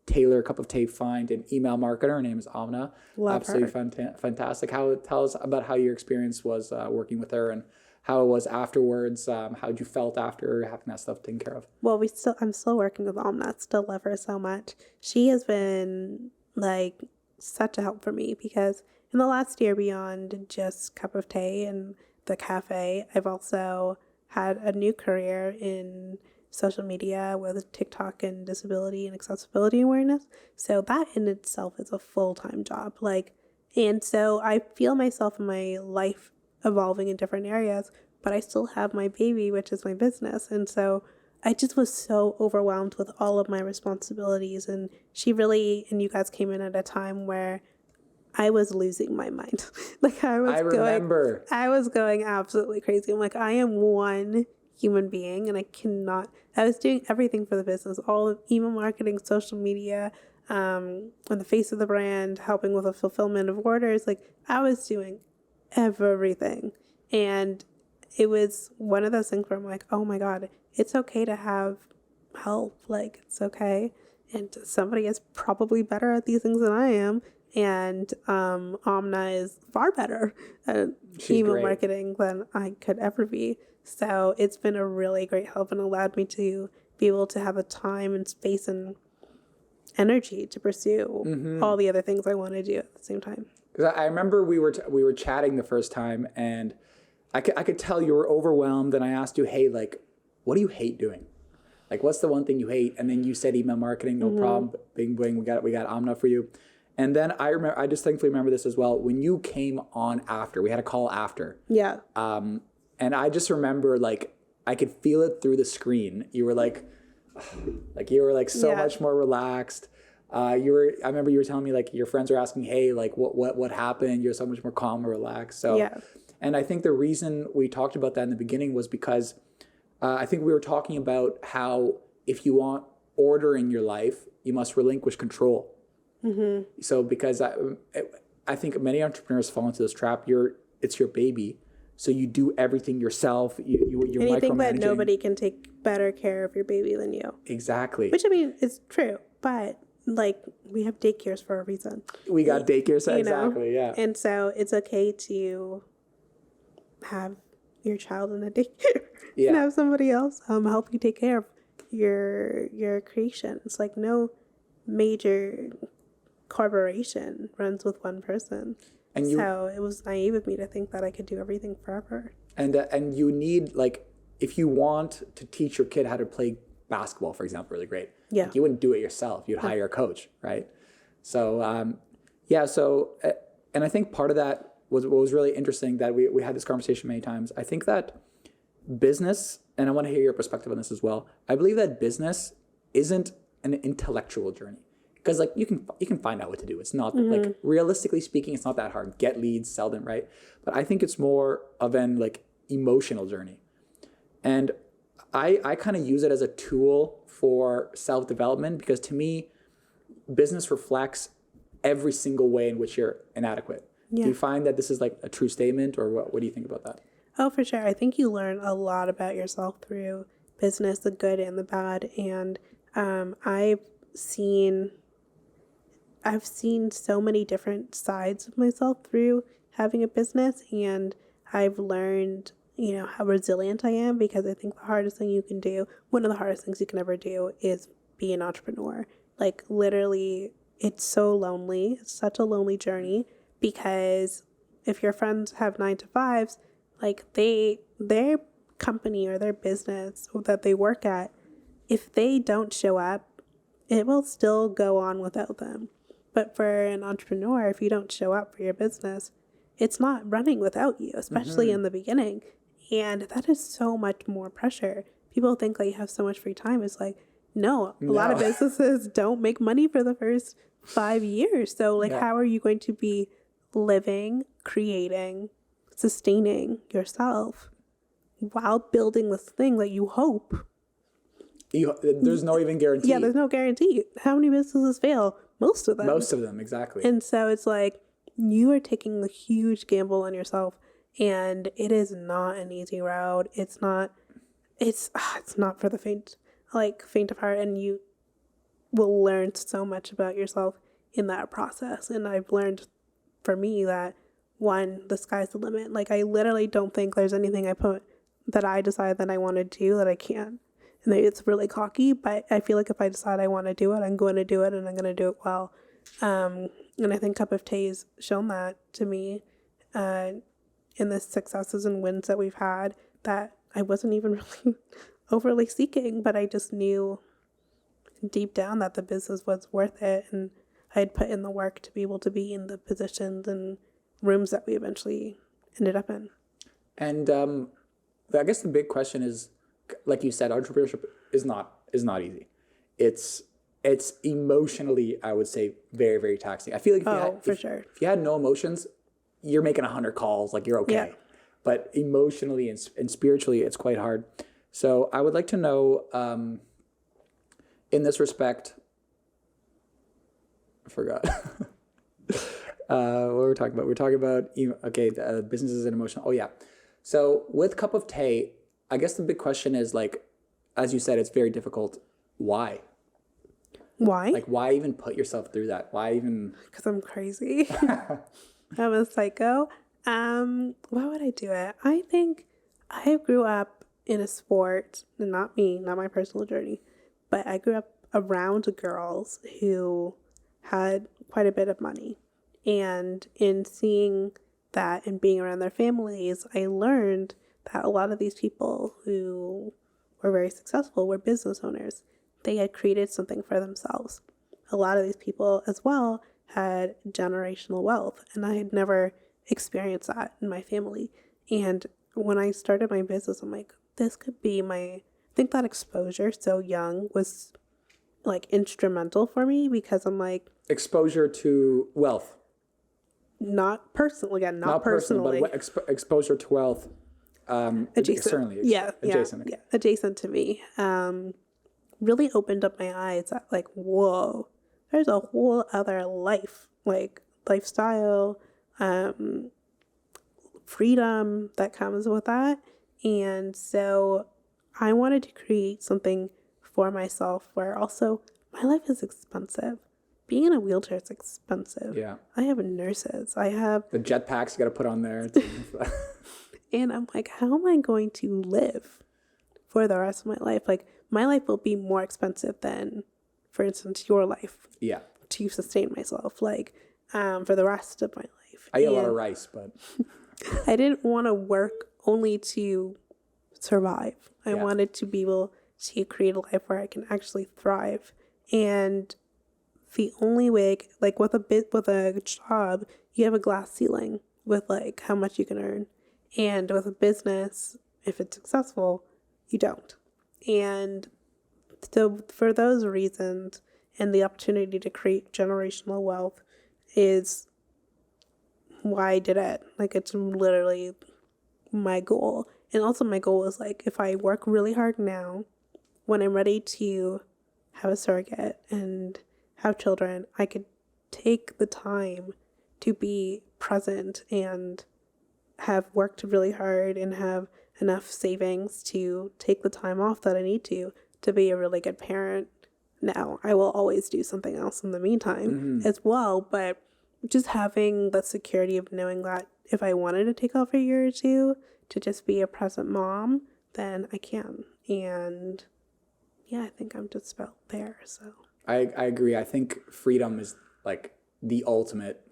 Taylor Cup of Tea find an email marketer. Her name is Amna. Love Absolutely her. Fantastic. Tell us about how your experience was working with her and how it was afterwards. How you felt after having that stuff taken care of. Well, I'm still working with Amna. Still love her so much. She has been like such a help for me because in the last year, beyond just Cup of Tea and the cafe, I've also had a new career in social media with TikTok and disability and accessibility awareness. So that in itself is a full-time job. And so I feel myself in my life evolving in different areas, but I still have my baby, which is my business. And so I just was so overwhelmed with all of my responsibilities. And you guys came in at a time where I was losing my mind. I was going absolutely crazy. I'm like, I am one human being and I was doing everything for the business, all of email marketing, social media, on the face of the brand, helping with the fulfillment of orders. I was doing everything. And it was one of those things where I'm like, oh my God, it's okay to have help. It's okay. And somebody is probably better at these things than I am. And Amna is far better at email marketing than I could ever be. So it's been a really great help and allowed me to be able to have the time and space and energy to pursue all the other things I want to do at the same time. Because I remember we were chatting the first time, and I could tell you were overwhelmed. And I asked you, hey, what do you hate doing? What's the one thing you hate? And then you said email marketing, no problem. Bing, bing, we got Amna for you. And then I distinctly remember this as well. When you came on after, we had a call after. Yeah. And I just remember I could feel it through the screen. You were so much more relaxed. I remember you were telling me your friends were asking, hey, what happened? You're so much more calm and relaxed. So, yeah. And I think the reason we talked about that in the beginning was because I think we were talking about how if you want order in your life, you must relinquish control. So because I think many entrepreneurs fall into this trap. It's your baby. So you do everything yourself. You're and you think that micromanaging. nobody can take better care of your baby than you. Exactly. Which, is true. But, we have daycares for a reason. We got daycares, exactly, yeah. And so it's okay to have your child in a daycare and have somebody else help you take care of your creation. It's no major corporation runs with one person. So it was naive of me to think that I could do everything forever. And you need if you want to teach your kid how to play basketball, for example, really great. Yeah. You wouldn't do it yourself. You'd hire a coach, right? So and I think part of that was what was really interesting that we had this conversation many times. I think that business, and I want to hear your perspective on this as well. I believe that business isn't an intellectual journey. Because you can find out what to do. It's not realistically speaking, it's not that hard. Get leads, sell them, right? But I think it's more of an emotional journey. And I kind of use it as a tool for self-development because to me, business reflects every single way in which you're inadequate. Yeah. Do you find that this is a true statement, or what do you think about that? Oh, for sure. I think you learn a lot about yourself through business, the good and the bad. And I've seen so many different sides of myself through having a business, and I've learned, how resilient I am, because I think one of the hardest things you can ever do is be an entrepreneur. Like, literally, it's so lonely. It's such a lonely journey, because if your friends have 9 to 5s, like their company or their business that they work at, if they don't show up, it will still go on without them. But for an entrepreneur, if you don't show up for your business, it's not running without you, especially in the beginning. And that is so much more pressure. People think like you have so much free time. It's like, no, a lot of businesses don't make money for the first 5 years. So like, how are you going to be living, creating, sustaining yourself while building this thing that you hope? There's no even guarantee. Yeah, there's no guarantee. How many businesses fail? Most of them. Most of them, exactly. And so it's like, you are taking a huge gamble on yourself, and it is not an easy road. It's not for the faint of heart, and you will learn so much about yourself in that process. And I've learned, for me, that the sky's the limit. Like, I literally don't think there's anything that I decide that I want to do that I can't. And maybe it's really cocky, but I feel like if I decide I want to do it, I'm going to do it, and I'm going to do it well. And I think Cup of Tea's shown that to me in the successes and wins that we've had, that I wasn't even really overly seeking, but I just knew deep down that the business was worth it, and I had put in the work to be able to be in the positions and rooms that we eventually ended up in. And I guess the big question is, like you said, entrepreneurship is not easy. It's emotionally, I would say, very, very taxing. I feel like if you had no emotions, you're making 100 calls, like, you're okay. Yeah. But emotionally and spiritually, it's quite hard. So I would like to know, in this respect, I forgot what were we talking about. We're talking about, businesses and emotional. Oh yeah. So with Cup of Tea, I guess the big question is, like, as you said, it's very difficult. Why? Why? Like, why even put yourself through that? Why even? Because I'm crazy. I'm a psycho. Why would I do it? I think I grew up in a sport, not me, not my personal journey, but I grew up around girls who had quite a bit of money. And in seeing that and being around their families, I learned that a lot of these people who were very successful were business owners. They had created something for themselves. A lot of these people as well had generational wealth, and I had never experienced that in my family. And when I started my business, I'm like, this could be I think that exposure so young was like instrumental for me, because I'm like, exposure to wealth. Not personally, again, not personally. But exposure to wealth. Externally. Adjacent to me. Really opened up my eyes that, like, whoa, there's a whole other life, like lifestyle, freedom that comes with that. And so I wanted to create something for myself where also my life is expensive. Being in a wheelchair is expensive. Yeah. I have nurses. I have the jetpacks you got to put on there. And I'm like, how am I going to live for the rest of my life? Like, my life will be more expensive than, for instance, your life. Yeah. To sustain myself, like, for the rest of my life. I eat a lot of rice, but I didn't want to work only to survive. I wanted to be able to create a life where I can actually thrive. And the only way, like, with a job, you have a glass ceiling with, like, how much you can earn. And with a business, if it's successful, you don't. And so for those reasons, and the opportunity to create generational wealth is why I did it. Like, it's literally my goal. And also my goal is, like, if I work really hard now, when I'm ready to have a surrogate and have children, I could take the time to be present and have worked really hard and have enough savings to take the time off that I need to be a really good parent. Now, I will always do something else in the meantime as well, but just having the security of knowing that if I wanted to take off a year or two to just be a present mom, then I can. And yeah, I think I'm just about there. So I agree. I think freedom is like the ultimate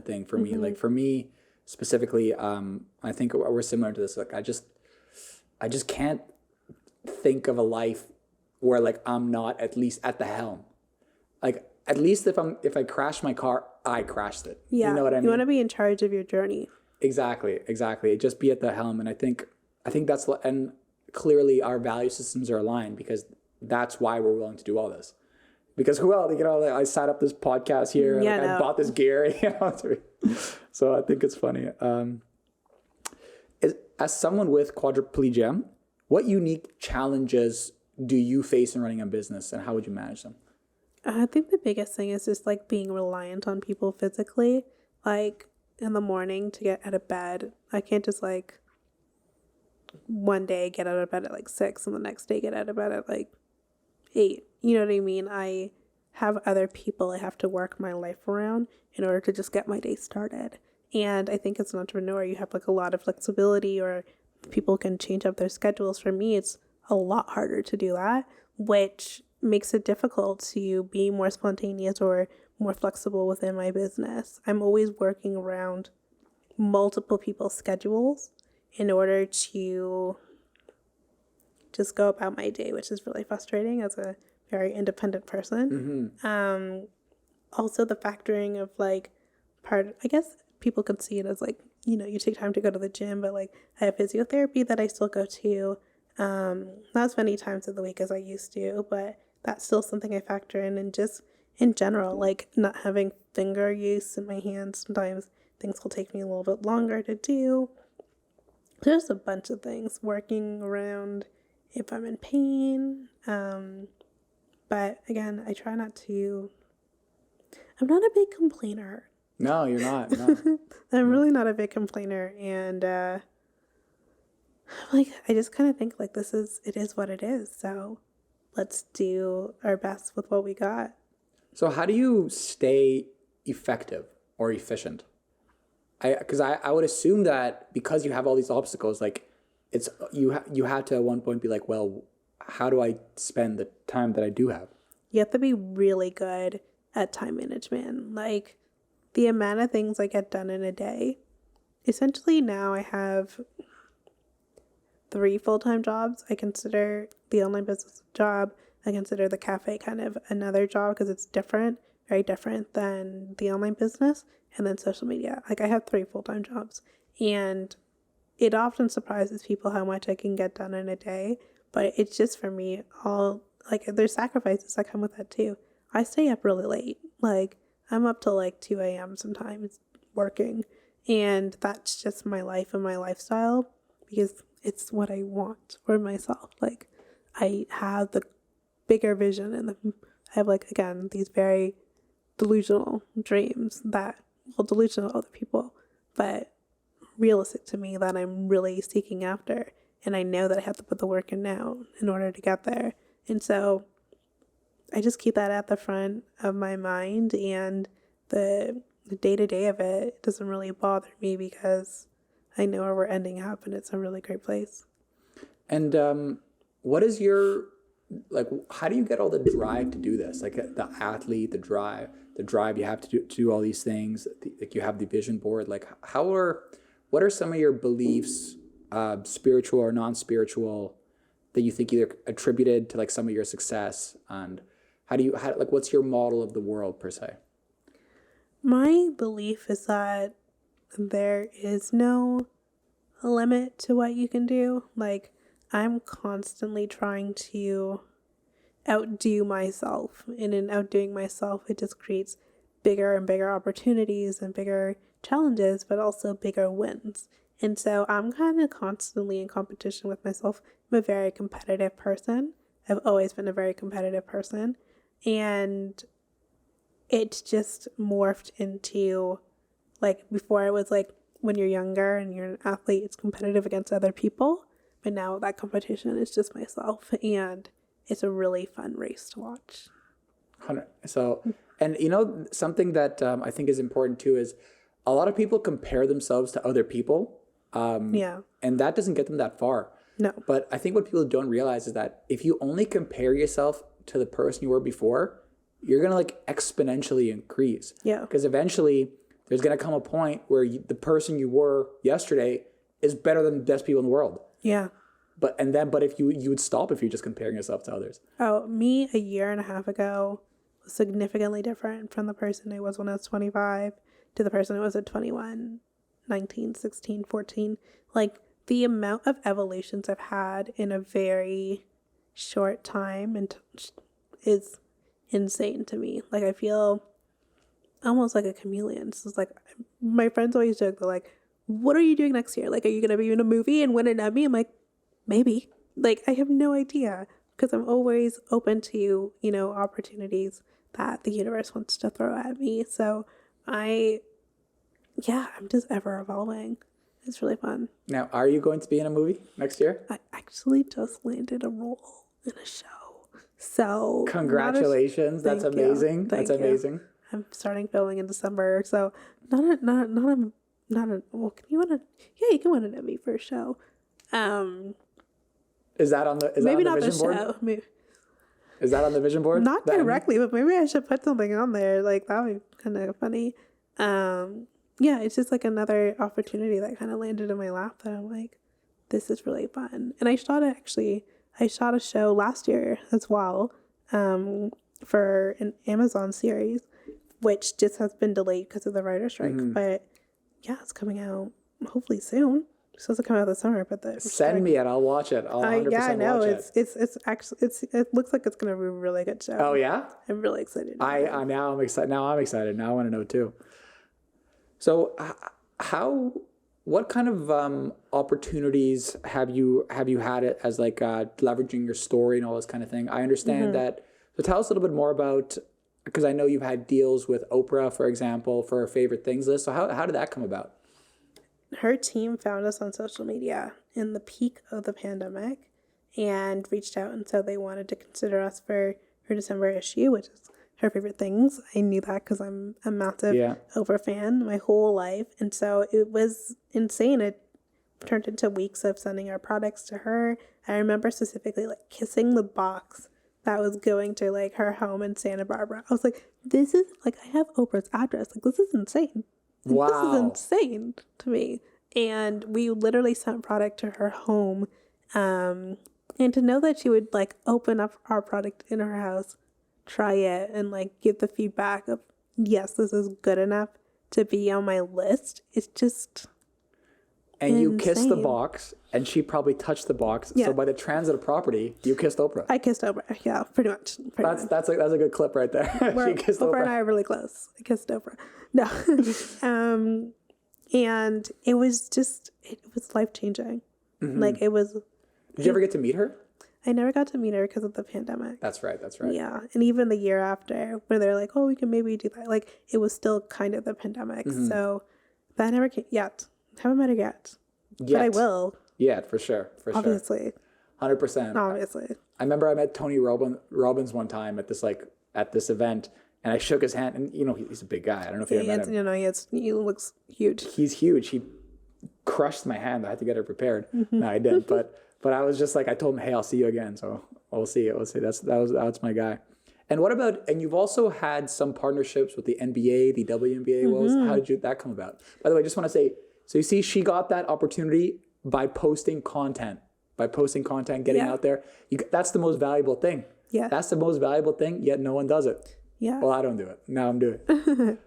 thing for me. Like for me specifically, I think we're similar to this. Like I just can't think of a life where like I'm not at least at the helm. Like at least if I crash my car, I crashed it. yeah, You know what I mean? You want to be in charge of your journey. Exactly. Just be at the helm. And I think that's, and clearly our value systems are aligned because that's why we're willing to do all this. Because who else, like, I set up this podcast here, I bought this gear, so I think it's funny. As someone with quadriplegia, what unique challenges do you face in running a business and how would you manage them? I think the biggest thing is just like being reliant on people physically. Like in the morning to get out of bed, I can't just like one day get out of bed at like 6 and the next day get out of bed at like 8. You know what I mean? I have other people I have to work my life around in order to just get my day started. And I think as an entrepreneur, you have like a lot of flexibility, or people can change up their schedules. For me, it's a lot harder to do that, which makes it difficult to be more spontaneous or more flexible within my business. I'm always working around multiple people's schedules in order to just go about my day, which is really frustrating as a very independent person. Also the factoring of like I guess people could see it as like, you take time to go to the gym, but like I have physiotherapy that I still go to, not as many times of the week as I used to, but that's still something I factor in. And just in general, like not having finger use in my hands, sometimes things will take me a little bit longer to do. There's a bunch of things working around if I'm in pain. But again, I try not to. I'm not a big complainer. No, you're not. No. I'm really not a big complainer. And like, I just kind of think like it is what it is. So let's do our best with what we got. So how do you stay effective or efficient? Because I would assume that because you have all these obstacles, like it's you had to at one point be like, well, how do I spend the time that I do have? You have to be really good at time management. Like the amount of things I get done in a day. Essentially now I have 3 full-time jobs. I consider the online business a job. I consider the cafe kind of another job because it's different, very different than the online business. And then social media. Like I have 3 full-time jobs. And it often surprises people how much I can get done in a day. But it's just for me, like there's sacrifices that come with that too. I stay up really late. Like I'm up till like 2 a.m. sometimes working. And that's just my life and my lifestyle because it's what I want for myself. Like I have the bigger vision and I have like, again, these very delusional dreams that, well, delusional to other people, but realistic to me that I'm really seeking after. And I know that I have to put the work in now in order to get there. And so I just keep that at the front of my mind, and the day-to-day of it doesn't really bother me because I know where we're ending up and it's a really great place. And what is your, like, how do you get all the drive to do this? Like the athlete, the drive you have to do all these things. Like you have the vision board. Like what are some of your beliefs, spiritual or non-spiritual, that you think either attributed to like some of your success, and like what's your model of the world per se? My belief is that there is no limit to what you can do. Like I'm constantly trying to outdo myself, and in outdoing myself it just creates bigger and bigger opportunities and bigger challenges, but also bigger wins. And so I'm kind of constantly in competition with myself. I'm a very competitive person. I've always been a very competitive person, and it's just morphed into, like, before I was like, when you're younger and you're an athlete, it's competitive against other people. But now that competition is just myself, and it's a really fun race to watch. So, and you know, something that I think is important too is a lot of people compare themselves to other people. Yeah. And that doesn't get them that far. No. But I think what people don't realize is that if you only compare yourself to the person you were before, you're going to like exponentially increase. Yeah. Because eventually there's going to come a point where the person you were yesterday is better than the best people in the world. Yeah. But if you would stop if you're just comparing yourself to others. Oh, me a year and a half ago was significantly different from the person I was when I was 25 to the person I was at 21, 19, 16, 14. Like, the amount of evolutions I've had in a very short time is insane to me. Like, I feel almost like a chameleon. So it's like, my friends always joke, they're like, what are you doing next year? Like, are you going to be in a movie and win an Emmy? I'm like, maybe. Like, I have no idea, because I'm always open to, you know, opportunities that the universe wants to throw at me. So I'm just ever evolving. It's really fun. Now, are you going to be in a movie next year? I actually just landed a role in a show. So congratulations. That's amazing. That's amazing. I'm starting filming in December. So not a well, can you win you can win an Emmy for a show. Is that on the vision board? Maybe. Is that on the vision board? Not directly, but maybe I should put something on there. Like, that would be kind of funny. Yeah, it's just like another opportunity that kind of landed in my lap that I'm like, this is really fun. And I shot a show last year as well, for an Amazon series, which just has been delayed because of the writer's strike. Mm-hmm. But yeah, it's coming out hopefully soon. It's supposed to come out this summer, but send me it. I'll watch it. I'll 100% watch it. It's actually it looks like it's gonna be a really good show. Oh yeah, I'm really excited. Now I'm excited. Now I want to know too. So what kind of opportunities have you had it as like leveraging your story and all this kind of thing? I understand that. So tell us a little bit more about, because I know you've had deals with Oprah, for example, for her favorite things list. So how did that come about? Her team found us on social media in the peak of the pandemic and reached out and said they wanted to consider us for her December issue, which is her favorite things. I knew that because I'm a massive Oprah fan my whole life. And so it was insane. It turned into weeks of sending our products to her. I remember specifically like kissing the box that was going to like her home in Santa Barbara. I was like, this is like, I have Oprah's address. Like, this is insane. Wow. This is insane to me. And we literally sent product to her home. And to know that she would like open up our product in her house, try it, and like give the feedback of, yes, this is good enough to be on my list. It's just And insane. You kissed the box, and she probably touched the box. Yeah. So by the transit of property, you kissed Oprah. I kissed Oprah. Yeah, pretty much. That's a good clip right there. She kissed Oprah and I are really close. I kissed Oprah. No. And it was life-changing. Mm-hmm. Like, it was... Did you ever get to meet her? I never got to meet her because of the pandemic. That's right. Yeah. And even the year after, where they're like, oh, we can maybe do that. Like, it was still kind of the pandemic. Mm-hmm. So that never came yet. Haven't met her yet. But I will. Yeah, for sure. Obviously. 100%. Obviously. I remember I met Tony Robbins one time at this event, and I shook his hand, and he's a big guy. I don't know if you ever met him. He looks huge. He's huge. He crushed my hand. I had to get it prepared. Mm-hmm. No, I didn't. But I was just like, I told him, hey, I'll see you again. So we'll see. That's my guy. And what about, and you've also had some partnerships with the NBA, the WNBA. Mm-hmm. How did that come about? By the way, I just want to say, so you see, she got that opportunity by posting content, getting out there. That's the most valuable thing. Yeah. That's the most valuable thing, yet no one does it. Yeah. Well, I don't do it. Now I'm doing it.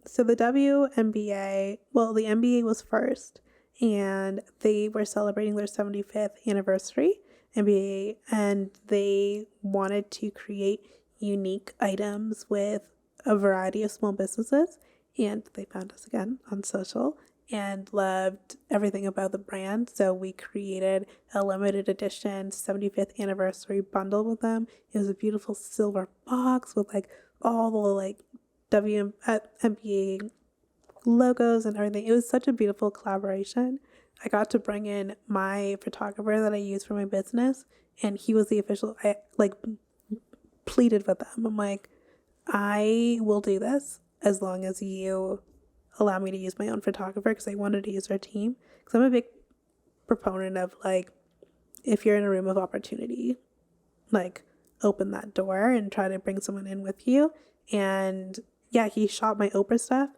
So the WNBA, the NBA was first, and they were celebrating their 75th anniversary, NBA, and they wanted to create unique items with a variety of small businesses, and they found us again on social and loved everything about the brand. So we created a limited edition 75th anniversary bundle with them. It was a beautiful silver box with like all the like WNBA logos and everything. It was such a beautiful collaboration. I got to bring in my photographer that I use for my business, and he was the official. I like pleaded with them. I'm like, I will do this as long as you allow me to use my own photographer, because I wanted to use our team. Because I'm a big proponent of like, if you're in a room of opportunity, like open that door and try to bring someone in with you. And yeah, he shot my Oprah stuff,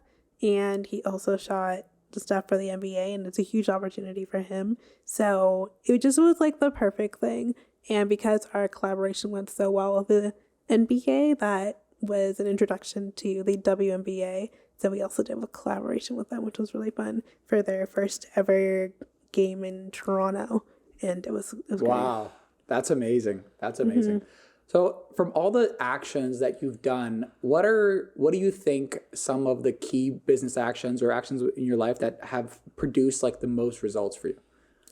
and he also shot the stuff for the NBA, and it's a huge opportunity for him. So it just was like the perfect thing. And because our collaboration went so well with the NBA, that was an introduction to the WNBA. So we also did a collaboration with them, which was really fun, for their first ever game in Toronto. And it was wow, great. That's amazing. That's amazing. Mm-hmm. So from all the actions that you've done, what do you think some of the key business actions or actions in your life that have produced like the most results for you?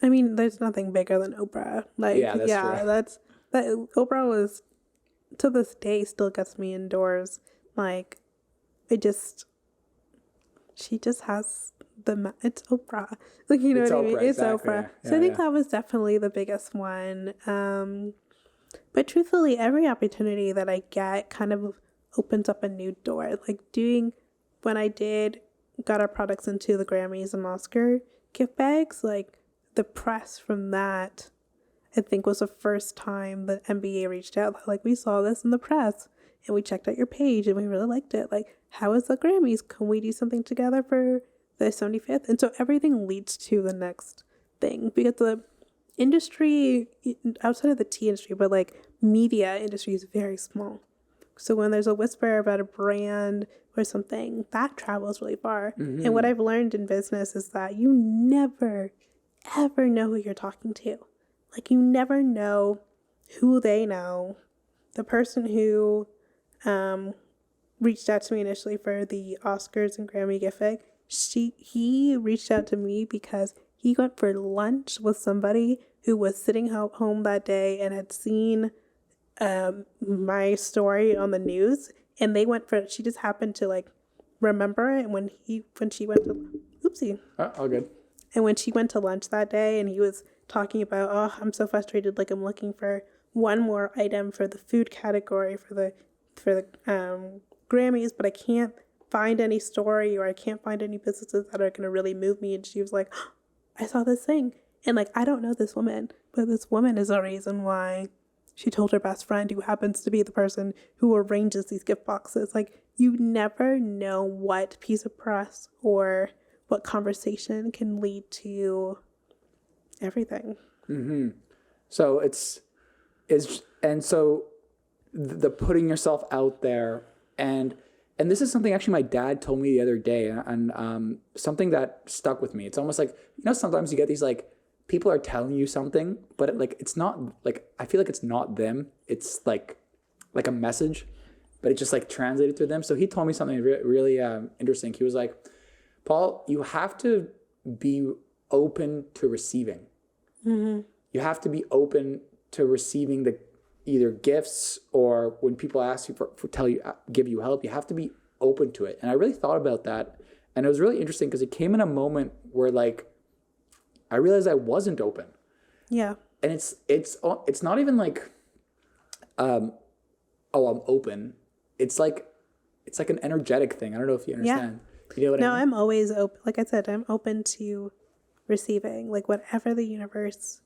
I mean, there's nothing bigger than Oprah. Like, yeah, true. That Oprah was, to this day, still gets me indoors. Like, she just has it's Oprah. Like, you know what I mean? It's exactly. Oprah. Yeah, so I think that was definitely the biggest one. But truthfully, every opportunity that I get kind of opens up a new door. Like when I got our products into the Grammys and Oscar gift bags, like the press from that, I think was the first time the NBA reached out. Like, we saw this in the press and we checked out your page and we really liked it. Like, how is the Grammys? Can we do something together for the 75th? And so everything leads to the next thing, because the industry outside of the tea industry, but like media industry, is very small. So when there's a whisper about a brand or something, that travels really far. Mm-hmm. And what I've learned in business is that you never, ever know who you're talking to. Like, you never know who they know. The person who reached out to me initially for the Oscars and Grammy gift bag, he reached out to me because he went for lunch with somebody who was sitting home that day and had seen my story on the news, and she just happened to like remember it. And when she went to, oopsie. All good. And when she went to lunch that day, and he was talking about, oh, I'm so frustrated. Like, I'm looking for one more item for the food category for the Grammys, but I can't find any story, or I can't find any businesses that are going to really move me. And she was like, oh, I saw this thing. And like, I don't know this woman, but this woman is the reason why she told her best friend, who happens to be the person who arranges these gift boxes. Like, you never know what piece of press or what conversation can lead to everything. Mm-hmm. So and so the putting yourself out there, and this is something actually my dad told me the other day, and something that stuck with me. It's almost like, sometimes you get these like, people are telling you something, but it's not like, I feel like it's not them. It's like a message, but it just like translated to them. So he told me something really interesting. He was like, Paul, you have to be open to receiving. Mm-hmm. You have to be open to receiving the either gifts, or when people ask you give you help, you have to be open to it. And I really thought about that, and it was really interesting because it came in a moment where like I realized I wasn't open. Yeah. And it's not even like I'm open. It's like an energetic thing. I don't know if you understand. Yeah. You know what I mean? I'm always open. Like I said, I'm open to receiving, like whatever the universe,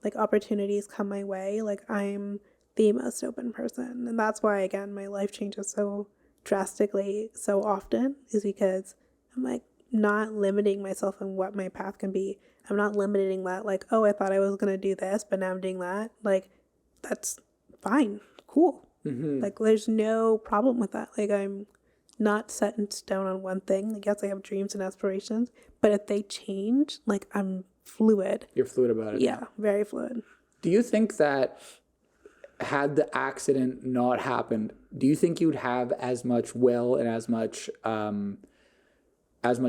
like opportunities come my way. Like, I'm the most open person. And that's why, again, my life changes so drastically so often, is because I'm like not limiting myself in what my path can be. I'm not limiting that, like, oh, I thought I was going to do this, but now I'm doing that. Like, that's fine. Cool. Mm-hmm. Like, there's no problem with that. Like, I'm not set in stone on one thing. Like, yes, I have dreams and aspirations, but if they change, like, I'm fluid. You're fluid about it. Yeah, very fluid. Do you think that had the accident not happened, do you think you'd have as much will and as much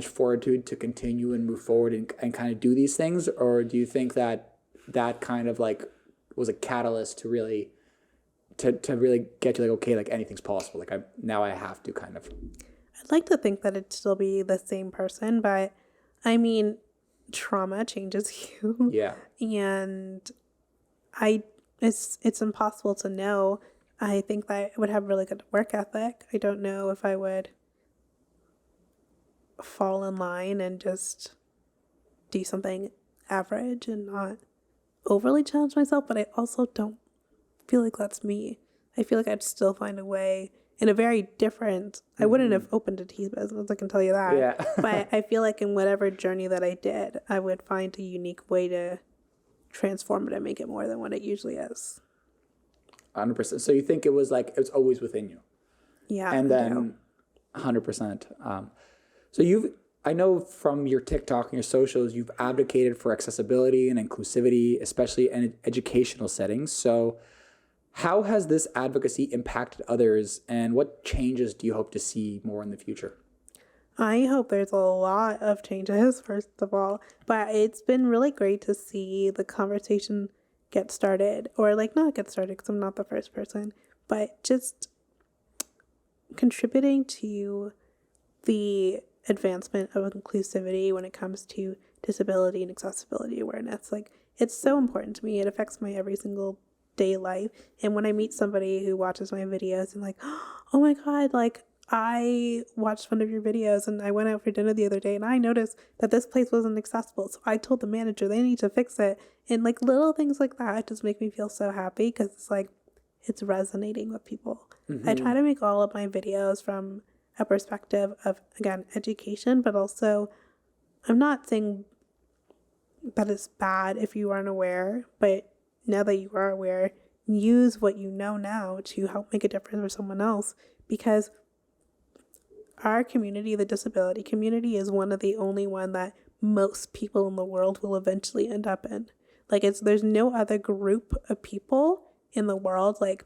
fortitude to continue and move forward and kind of do these things? Or do you think that kind of like was a catalyst to really get you like, okay, like anything's possible. Like, I have to kind of. I'd like to think that it'd still be the same person, but I mean, trauma changes you. Yeah. And it's impossible to know. I think that I would have really good work ethic. I don't know if I would fall in line and just do something average and not overly challenge myself, but I also don't feel like that's me. I feel like I'd still find a way in a very different, I wouldn't have opened a tea business, I can tell you that. Yeah. But I feel like in whatever journey that I did, I would find a unique way to transform it and make it more than what it usually is. 100%. So you think it was like, it's always within you. Yeah. And then 100%. So I know from your TikTok and your socials, you've advocated for accessibility and inclusivity, especially in educational settings. So how has this advocacy impacted others, and what changes do you hope to see more in the future? I hope there's a lot of changes, first of all, but it's been really great to see the conversation get started, or like not get started because I'm not the first person, but just contributing to the advancement of inclusivity when it comes to disability and accessibility awareness. Like, it's so important to me. It affects my every single day life. And when I meet somebody who watches my videos and like, oh my God, like I watched one of your videos and I went out for dinner the other day and I noticed that this place wasn't accessible. So I told the manager they need to fix it. And like little things like that just make me feel so happy because it's like, it's resonating with people. I try to make all of my videos from a perspective of, again, education, but also I'm not saying that it's bad if you aren't aware, but now that you are aware, use what you know now to help make a difference for someone else, because our community, the disability community, is one of the only one that most people in the world will eventually end up in. Like, there's no other group of people in the world, like,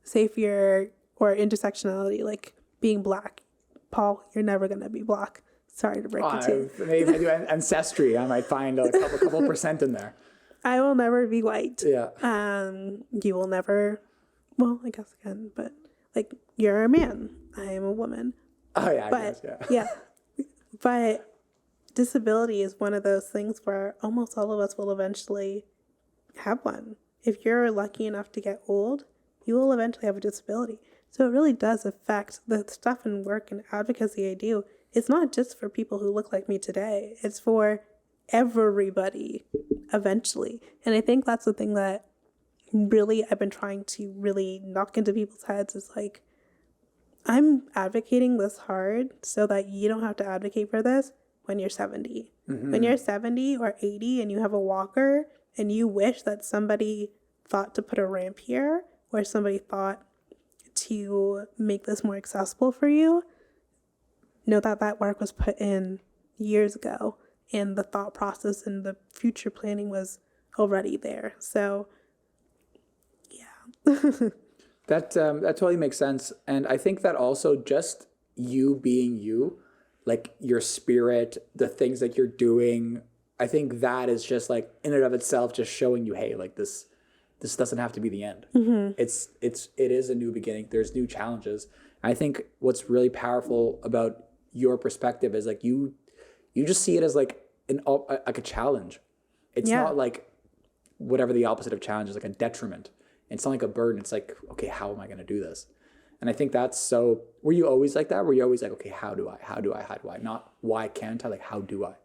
say if you're, or intersectionality, like being Black. Paul, you're never going to be Black. Sorry to break it to you. Maybe I do ancestry. I might find a couple percent in there. I will never be white. Yeah. You will never, well, I guess again, but like, you're a man. I am a woman. Oh yeah, but, I guess, yeah. Yeah. But disability is one of those things where almost all of us will eventually have one. If you're lucky enough to get old, you will eventually have a disability. So it really does affect the stuff and work and advocacy I do. It's not just for people who look like me today. It's for everybody eventually. And I think that's the thing that really I've been trying to really knock into people's heads is like, I'm advocating this hard so that you don't have to advocate for this when you're 70. When you're 70 or 80 and you have a walker and you wish that somebody thought to put a ramp here or somebody thought to make this more accessible for you, know that that work was put in years ago and the thought process and the future planning was already there. So, yeah. That totally makes sense. And I think that also just you being you, like your spirit, the things that you're doing, I think that is just like in and of itself just showing you, hey, like this doesn't have to be the end. It is a new beginning. There's new challenges. I think what's really powerful about your perspective is like you just see it as like a challenge. It's not like whatever the opposite of challenge is, like a detriment. It's not like a burden. It's like, okay, how am I going to do this? And I think that's so. Were you always like that? Were you always like, okay, how do I? Not why can't I? Like, how do I?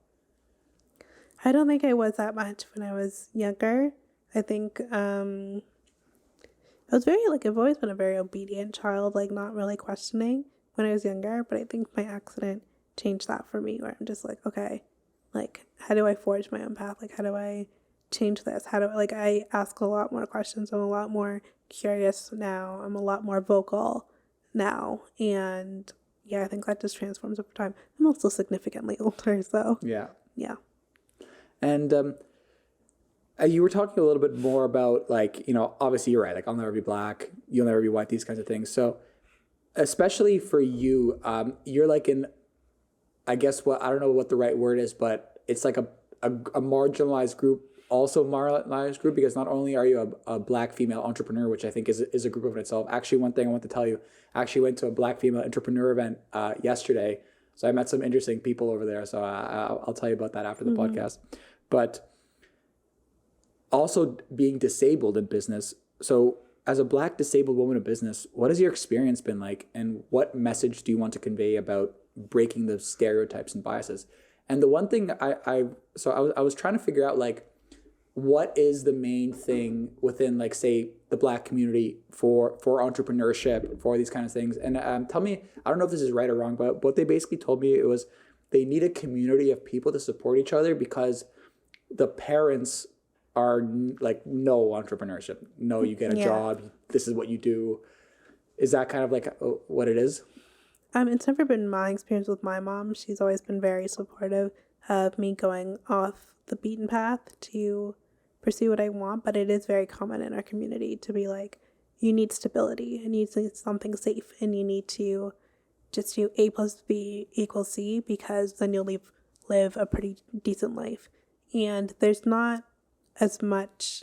I don't think I was that much when I was younger. I think I was very, like, I've always been a very obedient child, like, not really questioning when I was younger. But I think my accident changed that for me, where I'm just like, okay, like, how do I forge my own path? Like, how do I change this? How do I, like, I ask a lot more questions. I'm a lot more curious now. I'm a lot more vocal now. And yeah, I think that just transforms over time. I'm also significantly older, so. Yeah. Yeah. And you were talking a little bit more about, like, you know, obviously you're right. Like, I'll never be Black. You'll never be white, these kinds of things. So especially for you, you're like in, I guess I don't know what the right word is, but it's like a marginalized group also marginalized group, because not only are you a Black female entrepreneur, which I think is a group of itself. Actually, one thing I want to tell you, I actually went to a Black female entrepreneur event yesterday. So I met some interesting people over there. So I'll tell you about that after the podcast. But also being disabled in business. So as a Black disabled woman in business, what has your experience been like? And what message do you want to convey about breaking the stereotypes and biases? And the one thing I was trying to figure out, like, what is the main thing within, like, say, the Black community for entrepreneurship, for these kind of things? And tell me, I don't know if this is right or wrong, but what they basically told me, it was they need a community of people to support each other, because the parents are like, no entrepreneurship, no, you get a job, this is what you do. Is that kind of like what it is? It's never been my experience with my mom. She's always been very supportive of me going off the beaten path to pursue what I want, but it is very common in our community to be like, you need stability and you need something safe, and you need to just do A plus B equals C, because then you'll live a pretty decent life. And there's not as much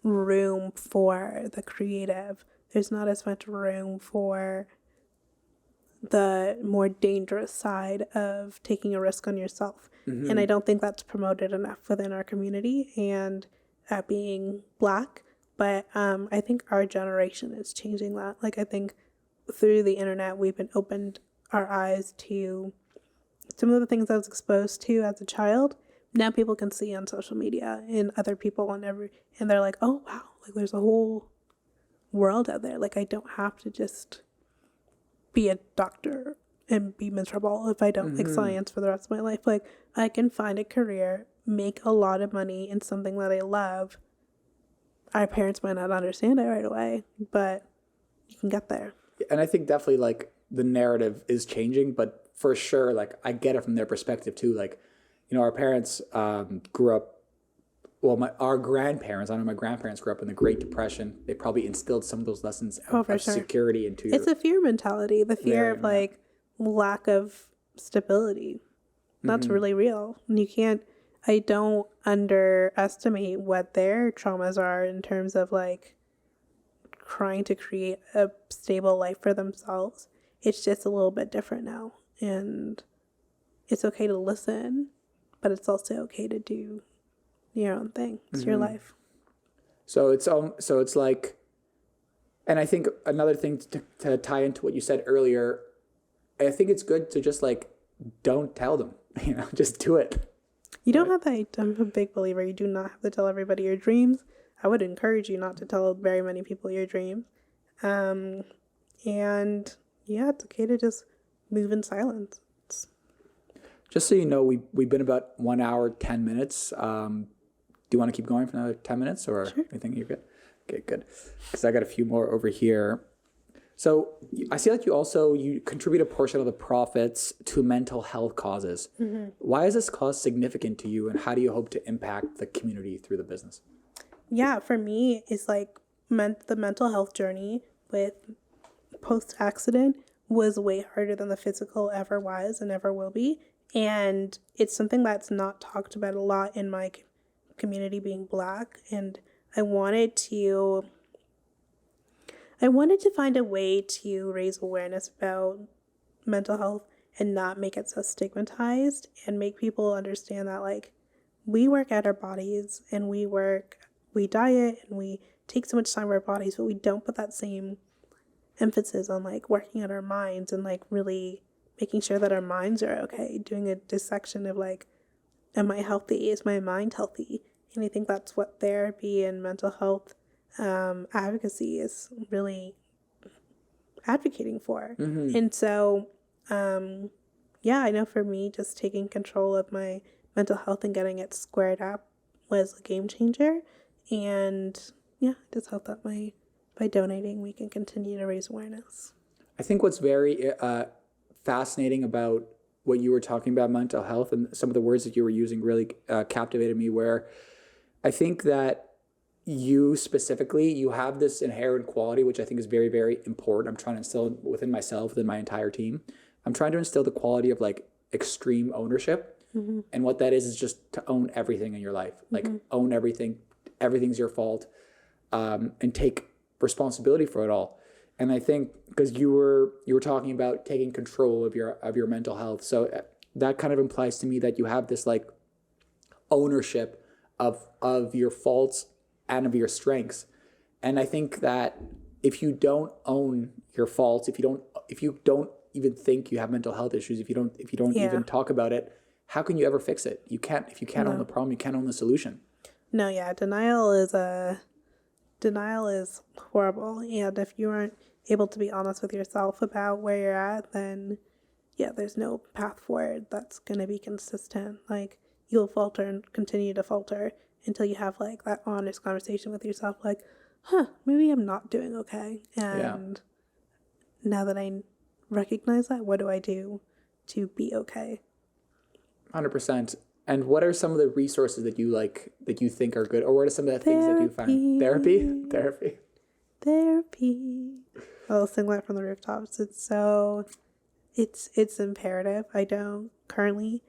room for the creative. There's not as much room for the more dangerous side of taking a risk on yourself. And I don't think that's promoted enough within our community, and being Black. But I think our generation is changing that. Like, I think through the internet, we've been opened our eyes to some of the things I was exposed to as a child. Now people can see on social media and other people and they're like, oh wow, like there's a whole world out there. Like, I don't have to just be a doctor and be miserable if I don't like science for the rest of my life. Like, I can find a career, make a lot of money in something that I love. Our parents might not understand it right away, but you can get there. And I think definitely, like, the narrative is changing, but for sure, like, I get it from their perspective too. Like, you know, our parents grew up, well, our grandparents, I know my grandparents grew up in the Great Depression. They probably instilled some of those lessons of security into It's a fear mentality, the fear of like lack of stability. That's really real. And I don't underestimate what their traumas are in terms of like trying to create a stable life for themselves. It's just a little bit different now. And it's okay to listen, but it's also okay to do your own thing. It's your life. So it's like, and I think another thing to tie into what you said earlier, I think it's good to just like, don't tell them, just do it. You don't have to. I'm a big believer. You do not have to tell everybody your dreams. I would encourage you not to tell very many people your dreams. And yeah, it's okay to just move in silence. Just so you know, we've been about 1 hour, 10 minutes. Do you want to keep going for another 10 minutes or anything? You're good? Okay, good. Because I got a few more over here. So I see that you contribute a portion of the profits to mental health causes. Why is this cause significant to you, and how do you hope to impact the community through the business? Yeah, for me, it's like the mental health journey with post-accident was way harder than the physical ever was and ever will be. And it's something that's not talked about a lot in my community, being Black. And I wanted to find a way to raise awareness about mental health and not make it so stigmatized, and make people understand that like we work at our bodies and we diet and we take so much time for our bodies, but we don't put that same emphasis on like working at our minds and like really making sure that our minds are okay, doing a dissection of like, am I healthy? Is my mind healthy? And I think that's what therapy and mental health advocacy is really advocating for. And so, yeah, I know for me, just taking control of my mental health and getting it squared up was a game changer. And yeah, just hope that by donating, we can continue to raise awareness. I think what's very fascinating about what you were talking about mental health and some of the words that you were using really captivated me, where I think that you specifically, you have this inherent quality, which I think is very, very important. I'm trying to instill within myself, within my entire team. I'm trying to instill the quality of like extreme ownership. And what that is just to own everything in your life. Like own everything. Everything's your fault. And take responsibility for it all. And I think because you were talking about taking control of your mental health. So that kind of implies to me that you have this like ownership of your faults and of your strengths. And I think that if you don't own your faults, if you don't even think you have mental health issues, if you don't even talk about it, how can you ever fix it? You can't. If you can't own the problem, you can't own the solution. No, yeah, denial is horrible. And if you aren't able to be honest with yourself about where you're at, then yeah, there's no path forward that's going to be consistent. Like you'll falter and continue to falter until you have like that honest conversation with yourself, like, maybe I'm not doing okay. And now that I recognize that, what do I do to be okay? 100%. And what are some of the resources that you think are good, or what are some of the things that you find? Therapy. I'll sing that from the rooftops. It's imperative. I don't currently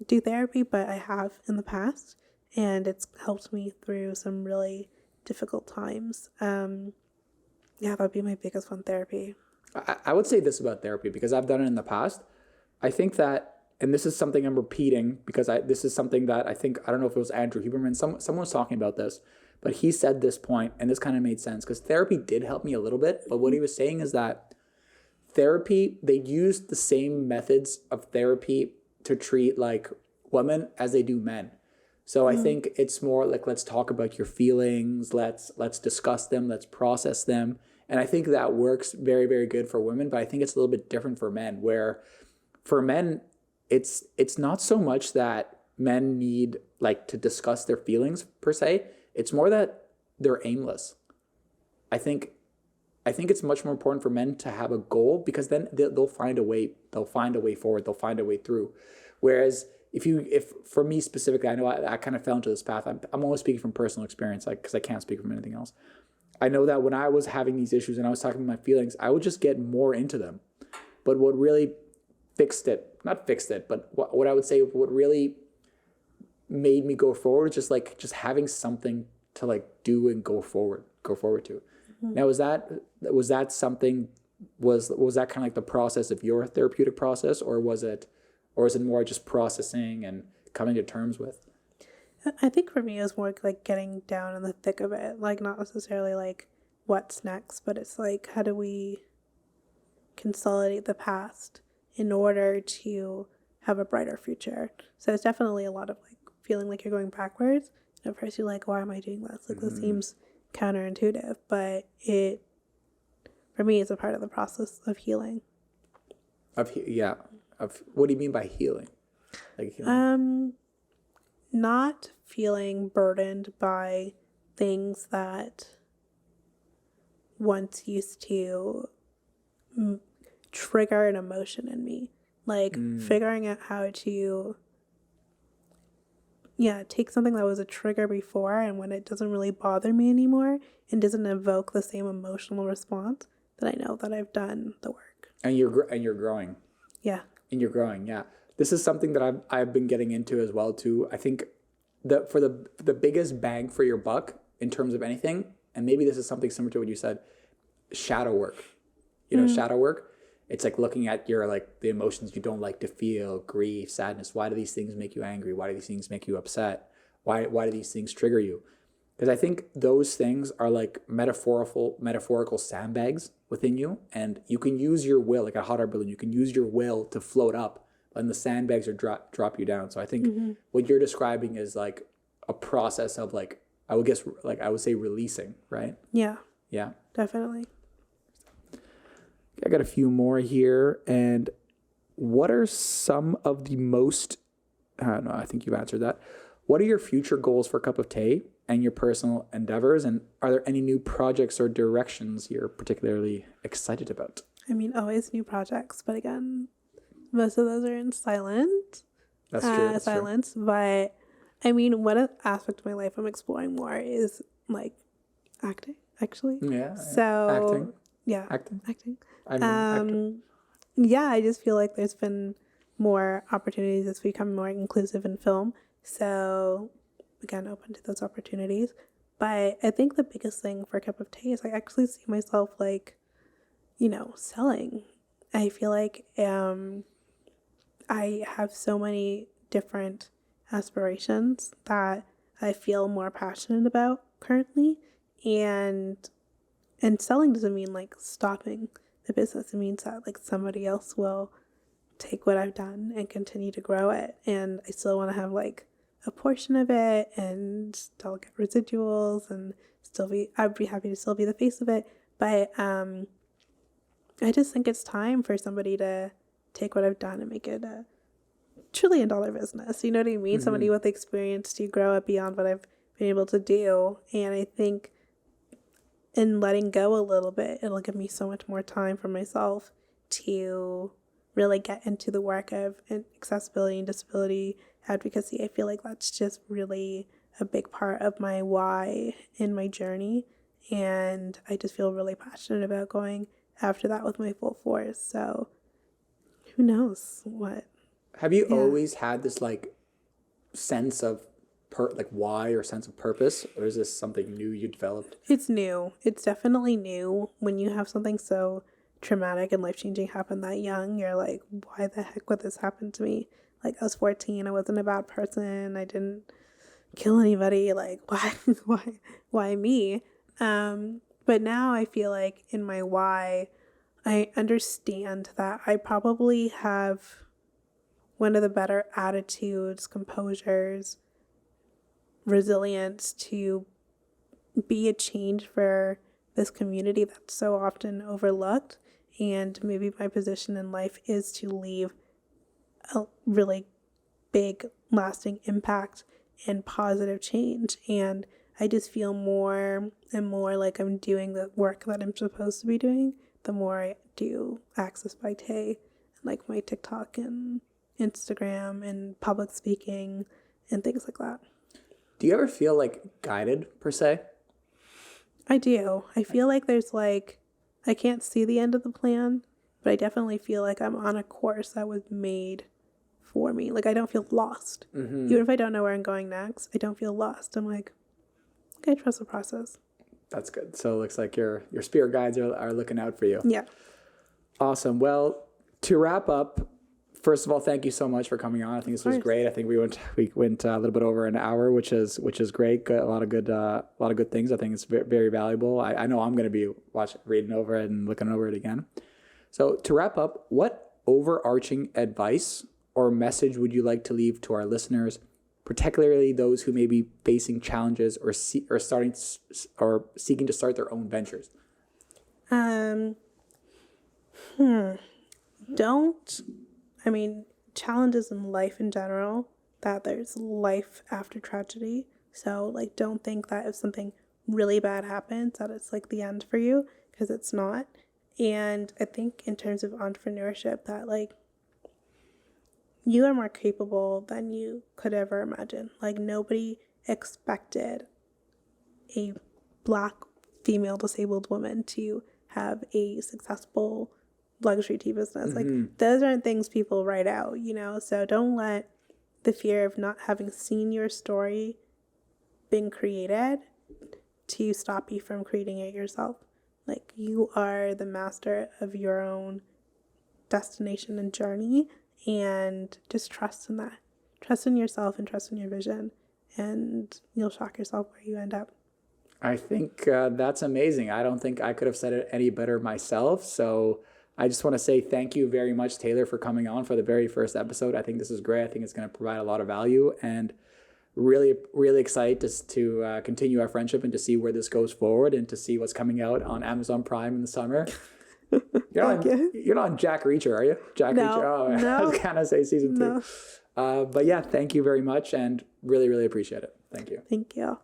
do therapy, but I have in the past, and it's helped me through some really difficult times. That'd be my biggest one, therapy. I would say this about therapy, because I've done it in the past. I think that, and this is something I'm repeating because this is something that I don't know if it was Andrew Huberman, someone was talking about this, but he said this point, and this kind of made sense because therapy did help me a little bit. But what he was saying is that therapy, they use the same methods of therapy to treat like women as they do men. So I think it's more like, let's talk about your feelings. Let's discuss them. Let's process them. And I think that works very, very good for women, but I think it's a little bit different for men, where for men, it's not so much that men need like to discuss their feelings per se. It's more that they're aimless. I think it's much more important for men to have a goal, because then they'll find a way. They'll find a way forward. They'll find a way through. Whereas if for me specifically, I know I kind of fell into this path. I'm only speaking from personal experience, like, because I can't speak from anything else. I know that when I was having these issues and I was talking about my feelings, I would just get more into them. But what really not fixed it, but what I would say, what really made me go forward, just having something to like do and go forward to. Now, was that something, was that kind of like the process of your therapeutic process, or is it more just processing and coming to terms with? I think for me it was more like getting down in the thick of it, like not necessarily like what's next, but it's like, how do we consolidate the past in order to have a brighter future? So it's definitely a lot of like feeling like you're going backwards. And at first you're like, why am I doing this? Like this seems counterintuitive, but for me, it's a part of the process of healing. Of what do you mean by healing? Like healing? Not feeling burdened by things that once used to trigger an emotion in me. Like figuring out how to take something that was a trigger before, and when it doesn't really bother me anymore and doesn't evoke the same emotional response, then I know that I've done the work. And you're growing. Yeah. And you're growing, yeah. This is something that I've been getting into as well too. I think that for the biggest bang for your buck in terms of anything, and maybe this is something similar to what you said, shadow work. Shadow work. It's like looking at your like the emotions you don't like to feel, grief, sadness. Why do these things make you angry? Why do these things make you upset? Why do these things trigger you? Because I think those things are like metaphorical sandbags within you, and you can use your will, like a hot air balloon. You can use your will to float up, and the sandbags are drop you down. So I think what you're describing is like a process of like, I would say releasing, right? Yeah. Yeah. Definitely. I got a few more here. And what are some of the most, no, I think you've answered that. What are your future goals for Cup of Tea and your personal endeavors? And are there any new projects or directions you're particularly excited about? I mean, always new projects, but again, most of those are in silence. That's true. Silence. But I mean, one aspect of my life I'm exploring more is like acting, actually. Yeah. So acting. Yeah. Acting. Acting. I'm an actor. Yeah, I just feel like there's been more opportunities. It's becoming more inclusive in film. So again, open to those opportunities. But I think the biggest thing for a cup of tea is I actually see myself like, selling. I feel like I have so many different aspirations that I feel more passionate about currently. And selling doesn't mean like stopping the business. It means that like somebody else will take what I've done and continue to grow it. And I still want to have like a portion of it and still get residuals and I'd be happy to still be the face of it. But I just think it's time for somebody to take what I've done and make it a $1 trillion business. You know what I mean? Mm-hmm. Somebody with experience to grow it beyond what I've been able to do. And I think in letting go a little bit, it'll give me so much more time for myself to really get into the work of accessibility and disability advocacy. I feel like that's just really a big part of my why in my journey. And I just feel really passionate about going after that with my full force. So who knows what. Have you always had this like sense of why or sense of purpose, or is this something new you developed? It's new. It's definitely new. When you have something so traumatic and life-changing happen that young, you're like, why the heck would this happen to me? Like, I was 14, I wasn't a bad person, I didn't kill anybody, like, why me? But now I feel like in my why, I understand that I probably have one of the better attitudes, composures, resilience to be a change for this community that's so often overlooked. And maybe my position in life is to leave a really big, lasting impact and positive change. And I just feel more and more like I'm doing the work that I'm supposed to be doing the more I do Access by Tay, like my TikTok and Instagram and public speaking and things like that. Do you ever feel like guided per se? I do. I feel like there's like, I can't see the end of the plan, but I definitely feel like I'm on a course that was made for me. Like I don't feel lost. Mm-hmm. Even if I don't know where I'm going next, I don't feel lost. I'm like, okay, trust the process. That's good. So it looks like your spirit guides are looking out for you. Yeah. Awesome. Well, to wrap up, first of all, thank you so much for coming on. I think this was great. I think we went a little bit over an hour, which is great. Good, a lot of good things. I think it's very, very valuable. I know I'm going to be reading over it and looking over it again. So to wrap up, what overarching advice or message would you like to leave to our listeners, particularly those who may be facing challenges or seeking to start their own ventures? Challenges in life in general, that there's life after tragedy. So like, don't think that if something really bad happens, that it's like the end for you, because it's not. And I think in terms of entrepreneurship, that like, you are more capable than you could ever imagine. Like nobody expected a Black female disabled woman to have a successful luxury tea business. Like those aren't things people write out, so don't let the fear of not having seen your story being created to stop you from creating it yourself. Like you are the master of your own destination and journey, and just trust in that. Trust in yourself and trust in your vision, and you'll shock yourself where you end up. I think that's amazing. I don't think I could have said it any better myself. So I just want to say thank you very much, Taylor, for coming on for the very first episode. I think this is great. I think it's going to provide a lot of value, and really, really excited to continue our friendship and to see where this goes forward and to see what's coming out on Amazon Prime in the summer. You're not on Jack Reacher, are you? Reacher? Oh, no. I was going to say season 2. But yeah, thank you very much and really, really appreciate it. Thank you. Thank you.